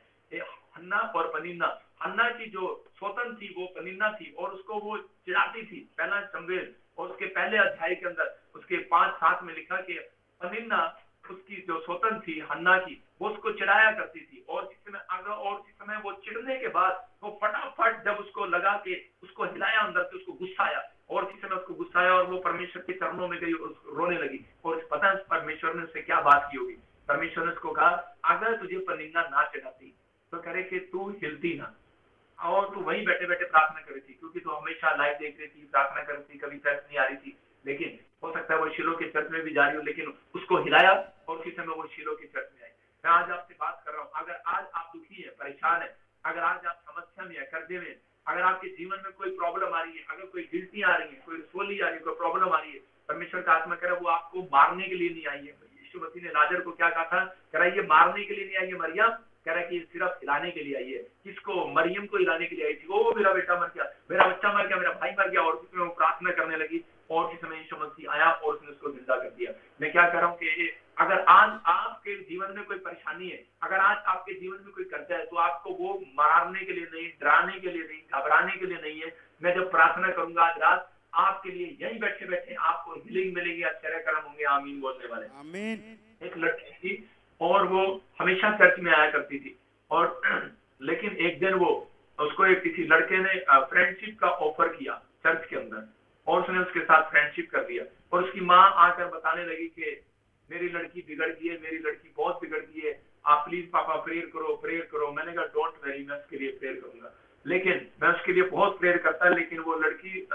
हन्ना और पनिन्ना, हन्ना की जो स्वतंत्र थी वो पनिन्ना थी और उसको वो चिढ़ाती थी। पहला शमूएल और उसके पहले अध्याय के अंदर उसके 5-7 में लिखा कि पनिन्ना उसकी जो स्वतंत्र थी हन्ना की, वो उसको चिढ़ाया करती थी। और जिस समय वो चिढ़ने के बाद वो फटाफट जब उसको लगा कि उसको हिलाया अंदर से, उसको गुस्सा आया और जिस समय उसको गुस्सा आया और वो परमेश्वर के चरणों में गई और रोने लगी। और पता है परमेश्वर ने उससे क्या बात की होगी। परमेश्वर ने उसको कहा अगर तुझे पनिन्ना ना चिढ़ाती तो करे कि तू हिलती ना और तू वहीं बैठे बैठे प्रार्थना करी थी, क्योंकि तू हमेशा लाइव देख रही थी, प्रार्थना कर रही थी, कभी चर्च नहीं आ रही थी। लेकिन हो सकता है वो शिलो के चर्च में भी जा रही हो, लेकिन उसको हिलाया और उसी समय वो शिलो के चर्च में आई। मैं आज आपसे बात कर रहा हूँ, अगर आज आप दुखी है, परेशान है, अगर आज आप समस्या में है, कर्जे में, अगर आपके जीवन में कोई प्रॉब्लम आ रही है, अगर कोई गिल्टी आ रही है, कोई रसोली आ रही है, कोई प्रॉब्लम आ रही है, परमेश्वर का आत्मा कह रहा है वो आपको मारने के लिए नहीं आई है। यीशु मसीह ने लाजर को क्या कहा था, कह रहा है ये मारने के लिए नहीं आई है मरियम, कह रहा है कि सिर्फ हिलाने के लिए आई है। किसको? मरियम को हिलाने के लिए आई थी। ओ मेरा बेटा मर गया, मेरा बच्चा मर गया, मेरा भाई मर गया, और उसमें वो प्रार्थना करने लगी और उसी समय यीशु मसीह आया और उसने उसको जिंदा कर दिया। मैं क्या कह रहा हूँ कि अगर आज आपके जीवन में कोई परेशानी है, अगर आज आपके जीवन में कोई कर्जा है, तो आपको वो मारने के लिए नहीं, डराने के लिए नहीं, घबराने के लिए नहीं है। मैं जब प्रार्थना करूंगा आज रात आपके लिए, यहीं बैठे बैठे आपको हीलिंग मिलेगी, आश्चर्य कर्म होंगे। आमीन बोलने वाले। आमीन। एक लड़की थी और वो हमेशा चर्च में आया करती थी, और लेकिन एक दिन वो उसको एक किसी लड़के ने फ्रेंडशिप का ऑफर किया चर्च के अंदर, और उसने उसके साथ फ्रेंडशिप कर दिया। और उसकी माँ आकर बताने लगी कि मेरी लड़की बिगड़ गई है, मेरी लड़की बहुत बिगड़ गई है, आप प्लीज पापा प्रेयर करो, प्रेयर करो। मैंने कहा डोंट वरी, मैं उसके लिए प्रेयर करूंगा। लेकिन मैं उसके लिए बहुत प्रेयर करता, लेकिन वो लड़की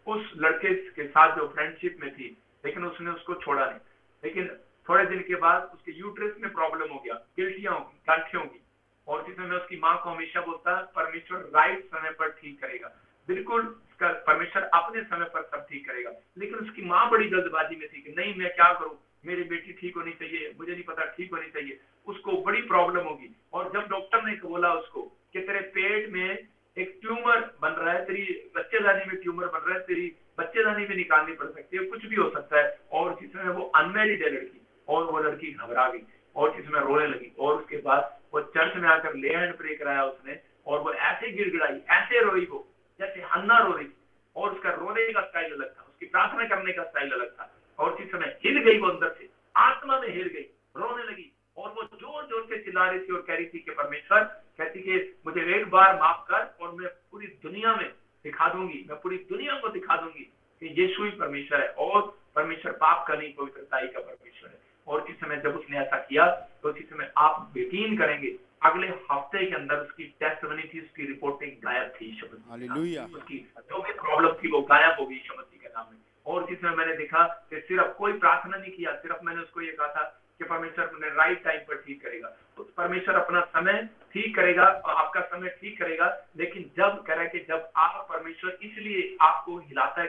उस लड़के के साथ जो फ्रेंडशिप में थी, लेकिन उसने उसको छोड़ा नहीं। लेकिन थोड़े दिन के बाद उसके यूट्रस में प्रॉब्लम हो गया, गिल्टियां होगी, गांठियों की। और जिसमें मैं उसकी माँ को हमेशा बोलता परमेश्वर राइट समय पर ठीक करेगा, बिल्कुल परमेश्वर अपने समय पर सब ठीक करेगा। लेकिन उसकी माँ बड़ी जल्दबाजी में थी कि नहीं मैं क्या करूं, मेरी बेटी ठीक होनी चाहिए, मुझे नहीं पता ठीक होनी चाहिए, उसको बड़ी प्रॉब्लम होगी। और जब डॉक्टर ने बोला उसको कि तेरे पेट में एक ट्यूमर बन रहा है, तेरी बच्चेदानी में ट्यूमर बन रहा है, तेरी बच्चेदानी भी निकालनी पड़ सकती है, कुछ भी हो सकता है, और जिसमें वो अनमैरिड है लड़की, और वो लड़की घबरा गई और जिसमें रोने लगी। और उसके बाद वो चर्च में आकर ले हैंड प्रे कराया उसने, और वो ऐसे गिड़गिड़ाई, ऐसे रोई वो जैसे हन्ना रो रही, और उसका रोने का स्टाइल अलग था, उसकी प्रार्थना करने का स्टाइल अलग था। और जिस समय हिल गई वो अंदर से, आत्मा में हिल गई, रोने लगी, और वो जोर जोर से चिल्ला रही थी और कह रही थी कि परमेश्वर, कहती कि मुझे एक बार माफ कर और मैं पूरी दुनिया में दिखा दूंगी, मैं पूरी दुनिया को दिखा दूंगी कि यीशु ही परमेश्वर है, और परमेश्वर पाप का नहीं पवित्रताई का परमेश्वर है। और जिस समय जब उसने ऐसा किया तो उसी समय आप यकीन करेंगे अगले हफ्ते के अंदर उसकी टेस्ट बनी थी, उसकी रिपोर्टिंग गायब थी, हालेलुया, उसकी जो भी प्रॉब्लम थी वो गायब हो गई यीशु मसीह के नाम में। और जिसमें मैंने देखा कि सिर्फ कोई प्रार्थना नहीं किया, सिर्फ मैंने उसको ये कहा था कि परमेश्वर अपने राइट टाइम पर ठीक करेगा, तो परमेश्वर अपना समय ठीक करेगा और आपका समय ठीक करेगा। लेकिन जब कह रहा है कि जब आप परमेश्वर इसलिए आपको हिलाता है,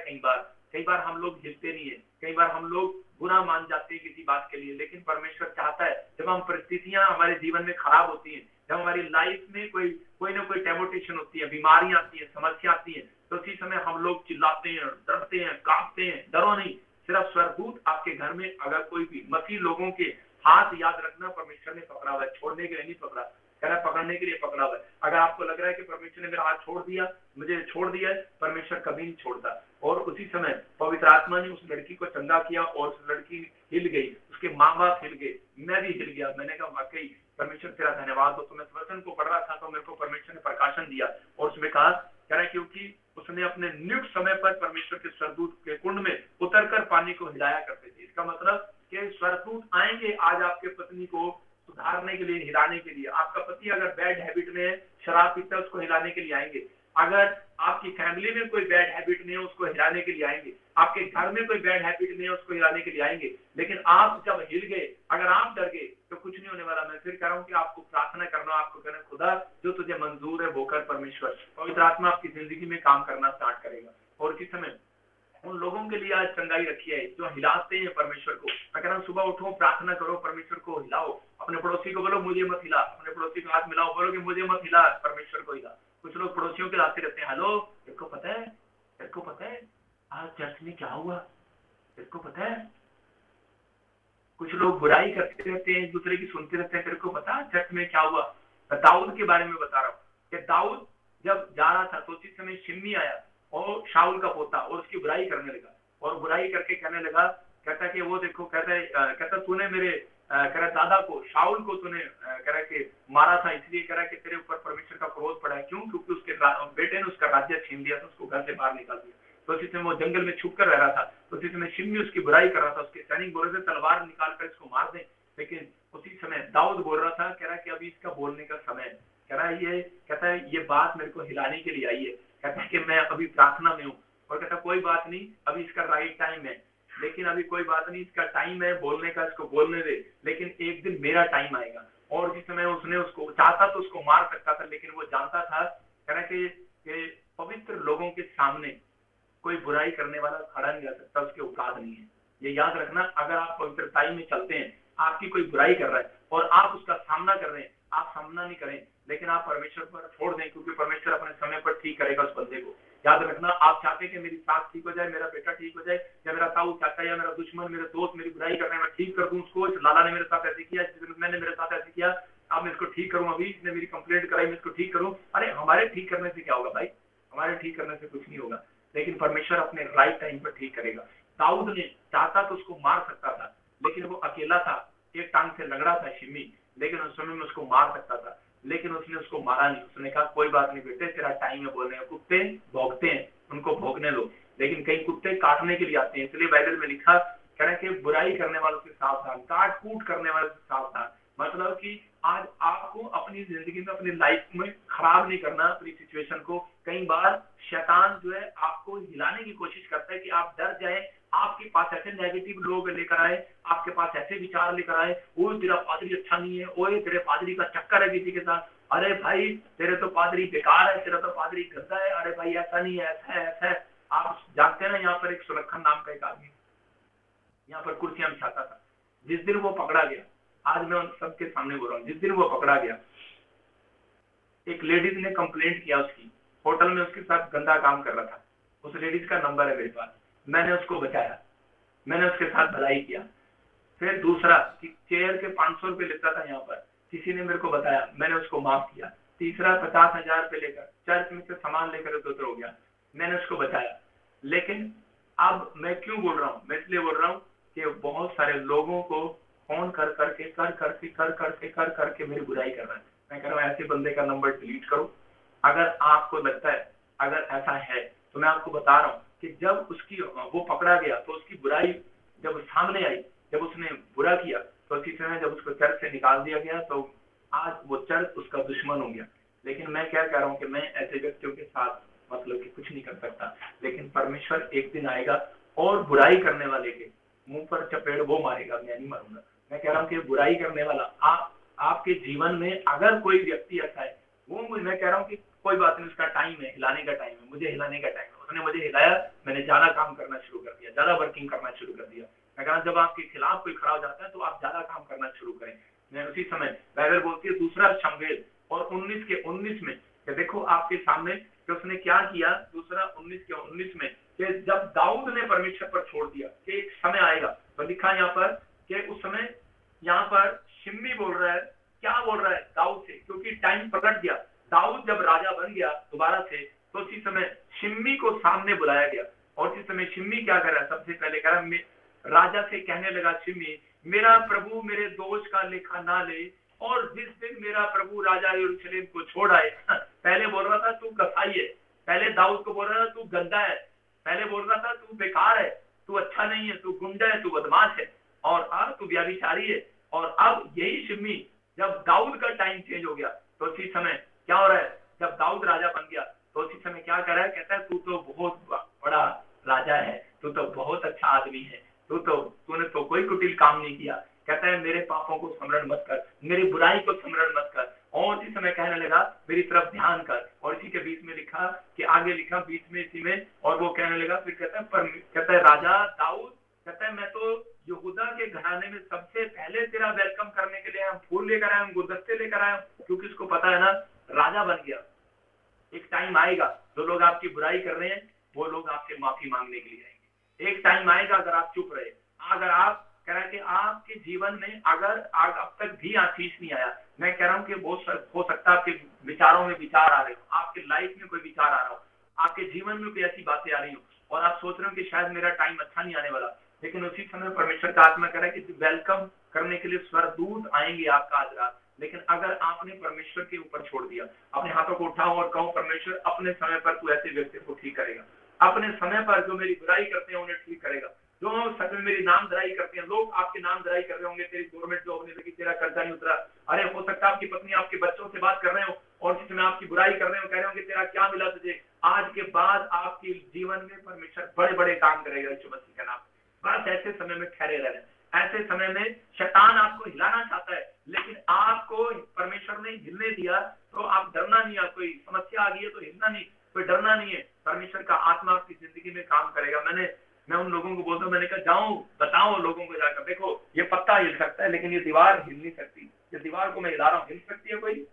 कई बार हम लोग हिलते नहीं है, कई बार हम लोग बुरा मान जाते हैं किसी बात के लिए, लेकिन परमेश्वर चाहता है जब हम परिस्थितियां हमारे जीवन में खराब होती हैं, जब हमारी लाइफ में कोई ना कोई टेम्पटेशन होती है, बीमारियां आती है, समस्या आती है, तो उसी समय हम लोग चिल्लाते हैं, डरते हैं, कांपते हैं। डरो नहीं, सिर्फ स्वरदूत आपके घर में अगर कोई भी मसीह लोगों के हाथ याद रखना परमेश्वर ने पकड़ा हुआ है, छोड़ने के लिए नहीं पकड़ा, कह रहा है पकड़ने के लिए पकड़ा हुआ है। अगर आपको लग रहा है कि परमेश्वर ने मेरा हाथ छोड़ दिया, मुझे छोड़ दिया है, परमेश्वर कभी नहीं छोड़ता। और उसी समय पवित्र आत्मा ने उस लड़की को चंगा किया और उस लड़की हिल गई, उसके माँ बाप हिल गए, मैं भी हिल गया। मैंने कहा वाकई परमेश्वर तेरा धन्यवाद हो। तो मैं वचन को पढ़ रहा था तो मेरे को परमेश्वर ने प्रकाशन दिया और उसमें कहा, कह रहा है क्योंकि उसने अपने नियुक्त समय पर परमेश्वर के स्वरदूत के कुंड में उतरकर पानी को हिलाया करते थे। इसका मतलब कि स्वरदूत आएंगे आज आपके पत्नी को सुधारने के लिए, हिलाने के लिए। आपका पति अगर बैड हैबिट में है, शराब पीता है, उसको हिलाने के लिए आएंगे। अगर आपकी फैमिली में कोई बैड हैबिट नहीं है, उसको हिलाने के लिए आएंगे। आपके घर में कोई बैड हैबिट नहीं है, उसको हिलाने के लिए आएंगे। लेकिन आप जब हिल गए, अगर आप डर गए तो कुछ नहीं होने वाला। मैं फिर कह रहा हूँ कि आपको प्रार्थना करना, आपको कहना खुदा जो तुझे मंजूर है वो कर। परमेश्वर पवित्र आत्मा आपकी जिंदगी में काम करना स्टार्ट करेगा। और किस समय उन लोगों के लिए आज चंगाई रखी है जो हिलाते हैं परमेश्वर को। मैं कह रहा हूँ सुबह उठो, प्रार्थना करो, परमेश्वर को हिलाओ। अपने पड़ोसी को बोलो मुझे मत हिला, अपने पड़ोसी को हाथ मिलाओ, बोलो कि मुझे मत हिला, परमेश्वर को हिला। कुछ लोग पड़ोसियों के लाते रहते हैं, हेलो तेरे को पता है आज चर्च में क्या हुआ, तेरे को पता है। कुछ लोग बुराई करते रहते हैं, एक दूसरे की सुनते रहते हैं, तेरे को पता है चर्च में क्या हुआ। दाऊद के बारे में बता रहा हूँ कि दाऊद जब जा रहा था तो उसी समय शिम्मी आया और शाऊल का पोता, और उसकी बुराई करने लगा और बुराई करके कहने लगा, कहता कि वो देखो, कहता तूने मेरे कह रहा दादा को, शाऊल को तूने कह रहा कि मारा था, इसलिए कह रहा कि तेरे ऊपर परमेश्वर का क्रोध पड़ा है। क्यों? क्योंकि उसके बेटे ने उसका राज्य छीन लिया था, उसको घर से बाहर निकाल दिया। तो उसी समय वो जंगल में छुप कर रह रहा था, तो उसी समय शिम्मी उसकी बुराई कर रहा था। उसके सैनिक बोल रहे थे तलवार निकाल कर इसको मार दे, लेकिन उसी समय दाऊद बोल रहा था, कह रहा कि अभी इसका बोलने का समय है। कह रहा है कहता है ये बात मेरे को हिलाने के लिए आई है। कहता है कि मैं अभी प्रार्थना में हूँ, और कहता कोई बात नहीं, अभी इसका राइट टाइम है, लेकिन अभी कोई बात नहीं, इसका टाइम है बोलने का, इसको बोलने दे, लेकिन एक दिन मेरा टाइम आएगा। और जिस समय उसने उसको चाहता तो उसको मार सकता था, लेकिन वो जानता था कह रहा कि पवित्र लोगों के सामने कोई बुराई करने वाला खड़ा नहीं रह सकता, उसके औकात नहीं है। ये याद रखना, अगर आप पवित्रताई में चलते हैं, आपकी कोई बुराई कर रहा है और आप उसका सामना कर रहे हैं, आप सामना नहीं करें, लेकिन आप परमेश्वर पर छोड़ दें, क्योंकि परमेश्वर अपने समय पर ठीक करेगा उस बंदे को। याद रखना, आप चाहते हैं कि मेरी सास ठीक हो जाए, मेरा बेटा ठीक हो जाए, या मेरा ताऊ चाहता है, या मेरा दुश्मन, मेरे दोस्त मेरी बुराई कर रहे हैं, मैं ठीक कर दूं उसको। लाला ने मेरे साथ ऐसे किया, मैंने मेरे साथ ऐसे किया, अब मैं इसको ठीक करूं, अभी इसने मेरी कंप्लेंट कराई, मैं इसको ठीक करूं। अरे हमारे ठीक करने से क्या होगा भाई? हमारे ठीक करने से कुछ नहीं होगा, लेकिन परमेश्वर अपने राइट टाइम पर ठीक करेगा। दाऊद ने चाहता तो उसको मार सकता था, लेकिन वो अकेला था, एक टांग से लंगड़ा था शिम्मी, लेकिन उस समय में उसको मार सकता था, लेकिन उसने उसको मारा नहीं। उसने कहा कोई बात नहीं बेटे, तेरा टाइम है बोलने का। कुत्ते भौंकते हैं, उनको भौंकने लो, लेकिन कई कुत्ते काटने के लिए आते हैं। इसलिए बाइबल में लिखा, कह रहे कि बुराई करने वालों से सावधान, काट कूट करने वालों से सावधान। मतलब कि आज आपको अपनी जिंदगी में, अपनी लाइफ में खराब नहीं करना अपनी सिचुएशन को। कई बार शैतान जो है आपको हिलाने की कोशिश करता है कि आप डर जाए, आपके पास ऐसे नेगेटिव लोग लेकर आए, आपके पास ऐसे विचार लेकर आए, ओए तेरा पादरी अच्छा नहीं है, ओए तेरे पादरी का चक्कर है किसी के साथ, अरे भाई तेरे तो पादरी बेकार है, तेरा तो पादरी गंदा है, अरे भाई ऐसा नहीं है, ऐसा है, ऐसा है। आप जानते हैं ना, यहाँ पर एक सुलक्षण नाम का एक आदमी यहाँ पर कुर्सियां बिछाता था, जिस दिन वो पकड़ा गया, आज मैं उन सबके सामने बोल रहा हूँ, जिस दिन वो पकड़ा गया, एक लेडीज ने कंप्लेंट किया, उसकी होटल में उसके साथ गंदा काम कर रहा था, उस लेडीज का नंबर है मेरे पास, मैंने उसको बचाया, मैंने उसके साथ भलाई किया। फिर दूसरा कि चेयर के 500 रुपए लेता था यहाँ पर, किसी ने मेरे को बताया, मैंने उसको माफ किया। तीसरा 50,000 रुपए लेकर चर्च में से सामान लेकर उधर हो गया, मैंने उसको बचाया। लेकिन अब मैं क्यों बोल रहा हूँ, मैं इसलिए बोल रहा हूँ कि बहुत सारे लोगों को फोन कर करके मेरी बुराई कर रहा है। मैं कह रहा हूँ ऐसे बंदे का नंबर डिलीट करो। अगर आपको लगता है, अगर ऐसा है, तो मैं आपको बता रहा हूँ कि जब उसकी वो पकड़ा गया तो उसकी बुराई जब सामने आई, जब उसने बुरा किया, तो इसी तरह जब उसको चर्च से निकाल दिया गया तो आज वो चर्च उसका दुश्मन हो गया। लेकिन मैं क्या कह रहा हूँ कि मैं ऐसे व्यक्तियों के साथ मतलब कि कुछ नहीं कर सकता, लेकिन परमेश्वर एक दिन आएगा और बुराई करने वाले के मुंह पर चपेड़ वो मारेगा, मैं नहीं मारूंगा। मैं कह रहा हूँ कि बुराई करने वाला आपके जीवन में अगर कोई व्यक्ति ऐसा है, वो मैं कह रहा हूँ कि कोई बात नहीं, उसका टाइम है, हिलाने का टाइम है, मुझे हिलाने का टाइम है। उसने मुझे हिलाया, मैंने ज्यादा काम करना शुरू कर दिया, ज्यादा वर्किंग करना शुरू कर दिया। मैं कह रहा हूँ जब आपके खिलाफ कोई खड़ा हो जाता है तो आप ज्यादा काम करना शुरू करें। मैं उसी समय बाइबल बोलती है दूसरा शमूएल और 19 के 19 में कि देखो आपके सामने कि उसने क्या किया, दूसरा 19 के 19 में कि जब दाऊद ने परमेश्वर पर छोड़ दिया कि एक समय आएगा, तो लिखा यहाँ पर कि उस समय यहाँ पर शिम्मी बोल रहा है, क्या बोल रहा है दाऊद से, क्योंकि टाइम पकड़ गया। दाऊद जब राजा बन गया दोबारा से, तो उसी समय शिम्मी को सामने बुलाया गया और इस समय शिम्मी क्या कर रहा है, सबसे पहले कह रहा राजा से कहने लगा, शिम्मी मेरा प्रभु मेरे दोष का लेखा ना ले, और जिस दिन मेरा प्रभु राजा यरूशलेम को छोड़ आए, पहले बोल रहा था तू कसाई है, पहले दाऊद को बोल रहा था तू गंदा है, पहले बोल रहा था तू बेकार है, तू अच्छा नहीं है, तू गुंडा है, तू बदमाश है, और अब तू व्यभिचारी है। और अब यही शिम्मी जब दाऊद का टाइम चेंज हो गया तो उसी समय क्या हो रहा है, जब दाऊद राजा बन गया तो उसी समय क्या कर रहा है, कहता है तू तो बहुत बड़ा राजा है, तू तो बहुत अच्छा आदमी है, तूने तो कोई कुटिल काम नहीं किया। कहता है मेरे पापों को स्मरण मत कर, मेरी बुराई को स्मरण मत कर, और इस समय कहने लगा मेरी तरफ ध्यान कर। और इसी के बीच में लिखा कि आगे लिखा बीच में इसी में, और वो कहने लगा फिर कहता है राजा दाऊद कहता है मैं तो यहूदा के घराने में सबसे पहले तेरा वेलकम करने के लिए हम फूल लेकर आए, हम गुलदस्ते लेकर आए, क्योंकि उसको पता है ना राजा बन गया। एक टाइम आएगा जो लोग आपकी बुराई कर रहे हैं वो लोग आपसे माफी मांगने के लिए आएंगे। एक टाइम आएगा अगर आप चुप रहे, अगर आप कह रहे हैं कि आपके जीवन में अगर अब तक भी आशीष नहीं आया, मैं कह रहा हूँ कि बहुत हो सकता है आपके विचारों में विचार आ रहे हो, आपके लाइफ में कोई विचार आ रहा हो, आपके जीवन में कोई ऐसी बातें आ रही हो और आप सोच रहे हो कि शायद मेरा टाइम अच्छा नहीं आने वाला, लेकिन उसी समय परमेश्वर का आत्मा कह रहा है कि वेलकम करने के लिए स्वर्गदूत आएंगे आपका आज रात। लेकिन अगर आपने परमेश्वर के ऊपर छोड़ दिया, अपने हाथों को उठाओ और कहो परमेश्वर अपने समय पर तू ऐसे व्यक्ति को ठीक करेगा, अपने समय पर जो मेरी बुराई करते हैं उन्हें ठीक करेगा, जो सच में मेरी नामधराई करते हैं, लोग आपके नामधराई कर रहे होंगे, तेरी गवर्नमेंट जॉब नहीं लगी, तेरा कर्जा नहीं उतरा, अरे हो सकता है आपकी पत्नी आपके बच्चों से बात कर रहे हो और जिसमें आपकी बुराई कर रहे हो, कह रहे हो कि तेरा क्या मिला तुझे। आज के बाद आपके जीवन में परमेश्वर बड़े बड़े काम करेगा यीशु मसीह का नाम। बस ऐसे समय में ठहरे रहना, ऐसे समय में शैतान आपको हिलाना चाहता है, लेकिन आपको परमेश्वर ने हिलने दिया तो आप डरना नहीं है। कोई समस्या आ गई है तो हिलना नहीं, कोई डरना नहीं है, परमेश्वर का आत्मा आपकी जिंदगी में काम करेगा। मैं उन लोगों को बोलता हूँ, मैंने कहा जाओ बताओ लोगों को जाकर, देखो ये पत्ता हिल सकता है लेकिन ये दीवार हिल नहीं सकती, ये दीवार को मैं हिला रहा हूँ, हिल सकती है कोई?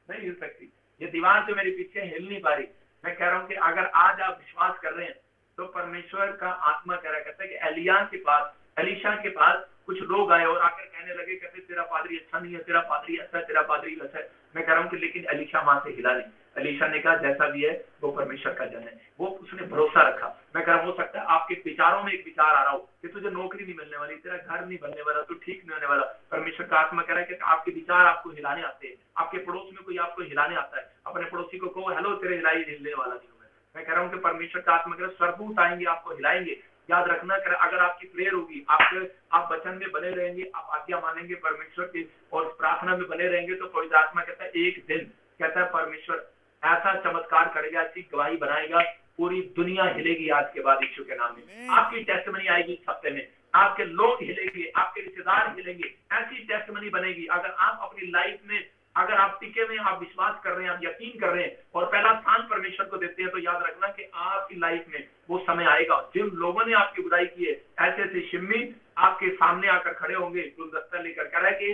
नहीं हिल सकती, ये दीवार जो मेरे पीछे हिल नहीं पा रही। मैं कह रहा हूँ कि अगर आज आप विश्वास कर रहे हैं तो परमेश्वर का आत्मा कह रहा कहता है कि एलिशा के पास कुछ लोग आए और आकर कहने लगे, कहते तेरा पादरी अच्छा नहीं है, तेरा पादरी अच्छा है, तेरा पादरी अच्छा है। मैं कह रहा हूँ कि लेकिन एलिशा वहां से हिला नहीं। एलिशा ने कहा जैसा भी है वो परमेश्वर का जन है, वो उसने भरोसा रखा। मैं कह रहा हूँ हो सकता है आपके विचारों में एक विचार आ रहा हो कि तुझे नौकरी नहीं मिलने वाली, तेरा घर नहीं बनने वाला, तू ठीक नहीं होने वाला। परमेश्वर का आत्मा कह रहा है कि आपके विचार आपको हिलाने आते हैं, आपके पड़ोस में कोई आपको हिलाने आता है, अपने पड़ोसी को कहो हेलो तेरे हिलने वाला नहीं हूँ। मैं कह रहा हूँ कि परमेश्वर का आत्मा कह रहा है स्वर्गदूत आएंगे आपको हिलाएंगे। याद रखना अगर आपकी प्रेयर होगी, आप वचन में बने रहेंगे, आप आज्ञा मानेंगे परमेश्वर की और प्रार्थना में बने रहेंगे, तो पवित्र आत्मा कहता है एक दिन कहता है परमेश्वर ऐसा चमत्कार करेगा, ऐसी गवाही बनाएगा, पूरी दुनिया हिलेगी आज के बाद यीशु के नाम में। आपकी टेस्टमनी आएगी इस हफ्ते में, आपके लोग हिलेंगे, आपके रिश्तेदार हिलेंगे, ऐसी टेस्टमनी बनेगी। अगर आप अपनी लाइफ में अगर आप टिके हुए, आप विश्वास कर रहे हैं, आप यकीन कर रहे हैं और पहला स्थान परमेश्वर को देते हैं, तो याद रखना कि आपकी लाइफ में वो समय आएगा जिन लोगों ने आपकी बुराई की है, ऐसे ऐसे शिम्मी आपके सामने आकर खड़े होंगे गुलदस्ता लेकर, कह रहा है कि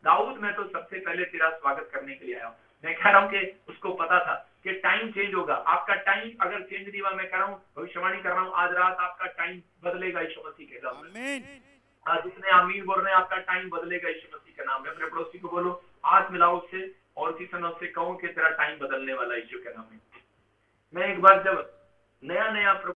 दाऊद मैं तो सबसे पहले तेरा स्वागत करने के लिए आया हूं। मैं कह रहा हूं कि उसको पता था कि टाइम चेंज होगा। आपका टाइम अगर चेंज नहीं हुआ, मैं कह रहा हूं, भविष्यवाणी कर रहा हूं, आज रात आपका टाइम बदलेगा यीशु मसीह के नाम में। आज जितने आमीन बोल रहे हैं, आपका टाइम बदलेगा यीशु मसीह के नाम में। अपने पड़ोसी को बोलो, हाथ मिलाओ उससे और उसी समय उससे कहो कि तेरा टाइम बदलने वाला यीशु के नाम में। मैं एक बार जब नया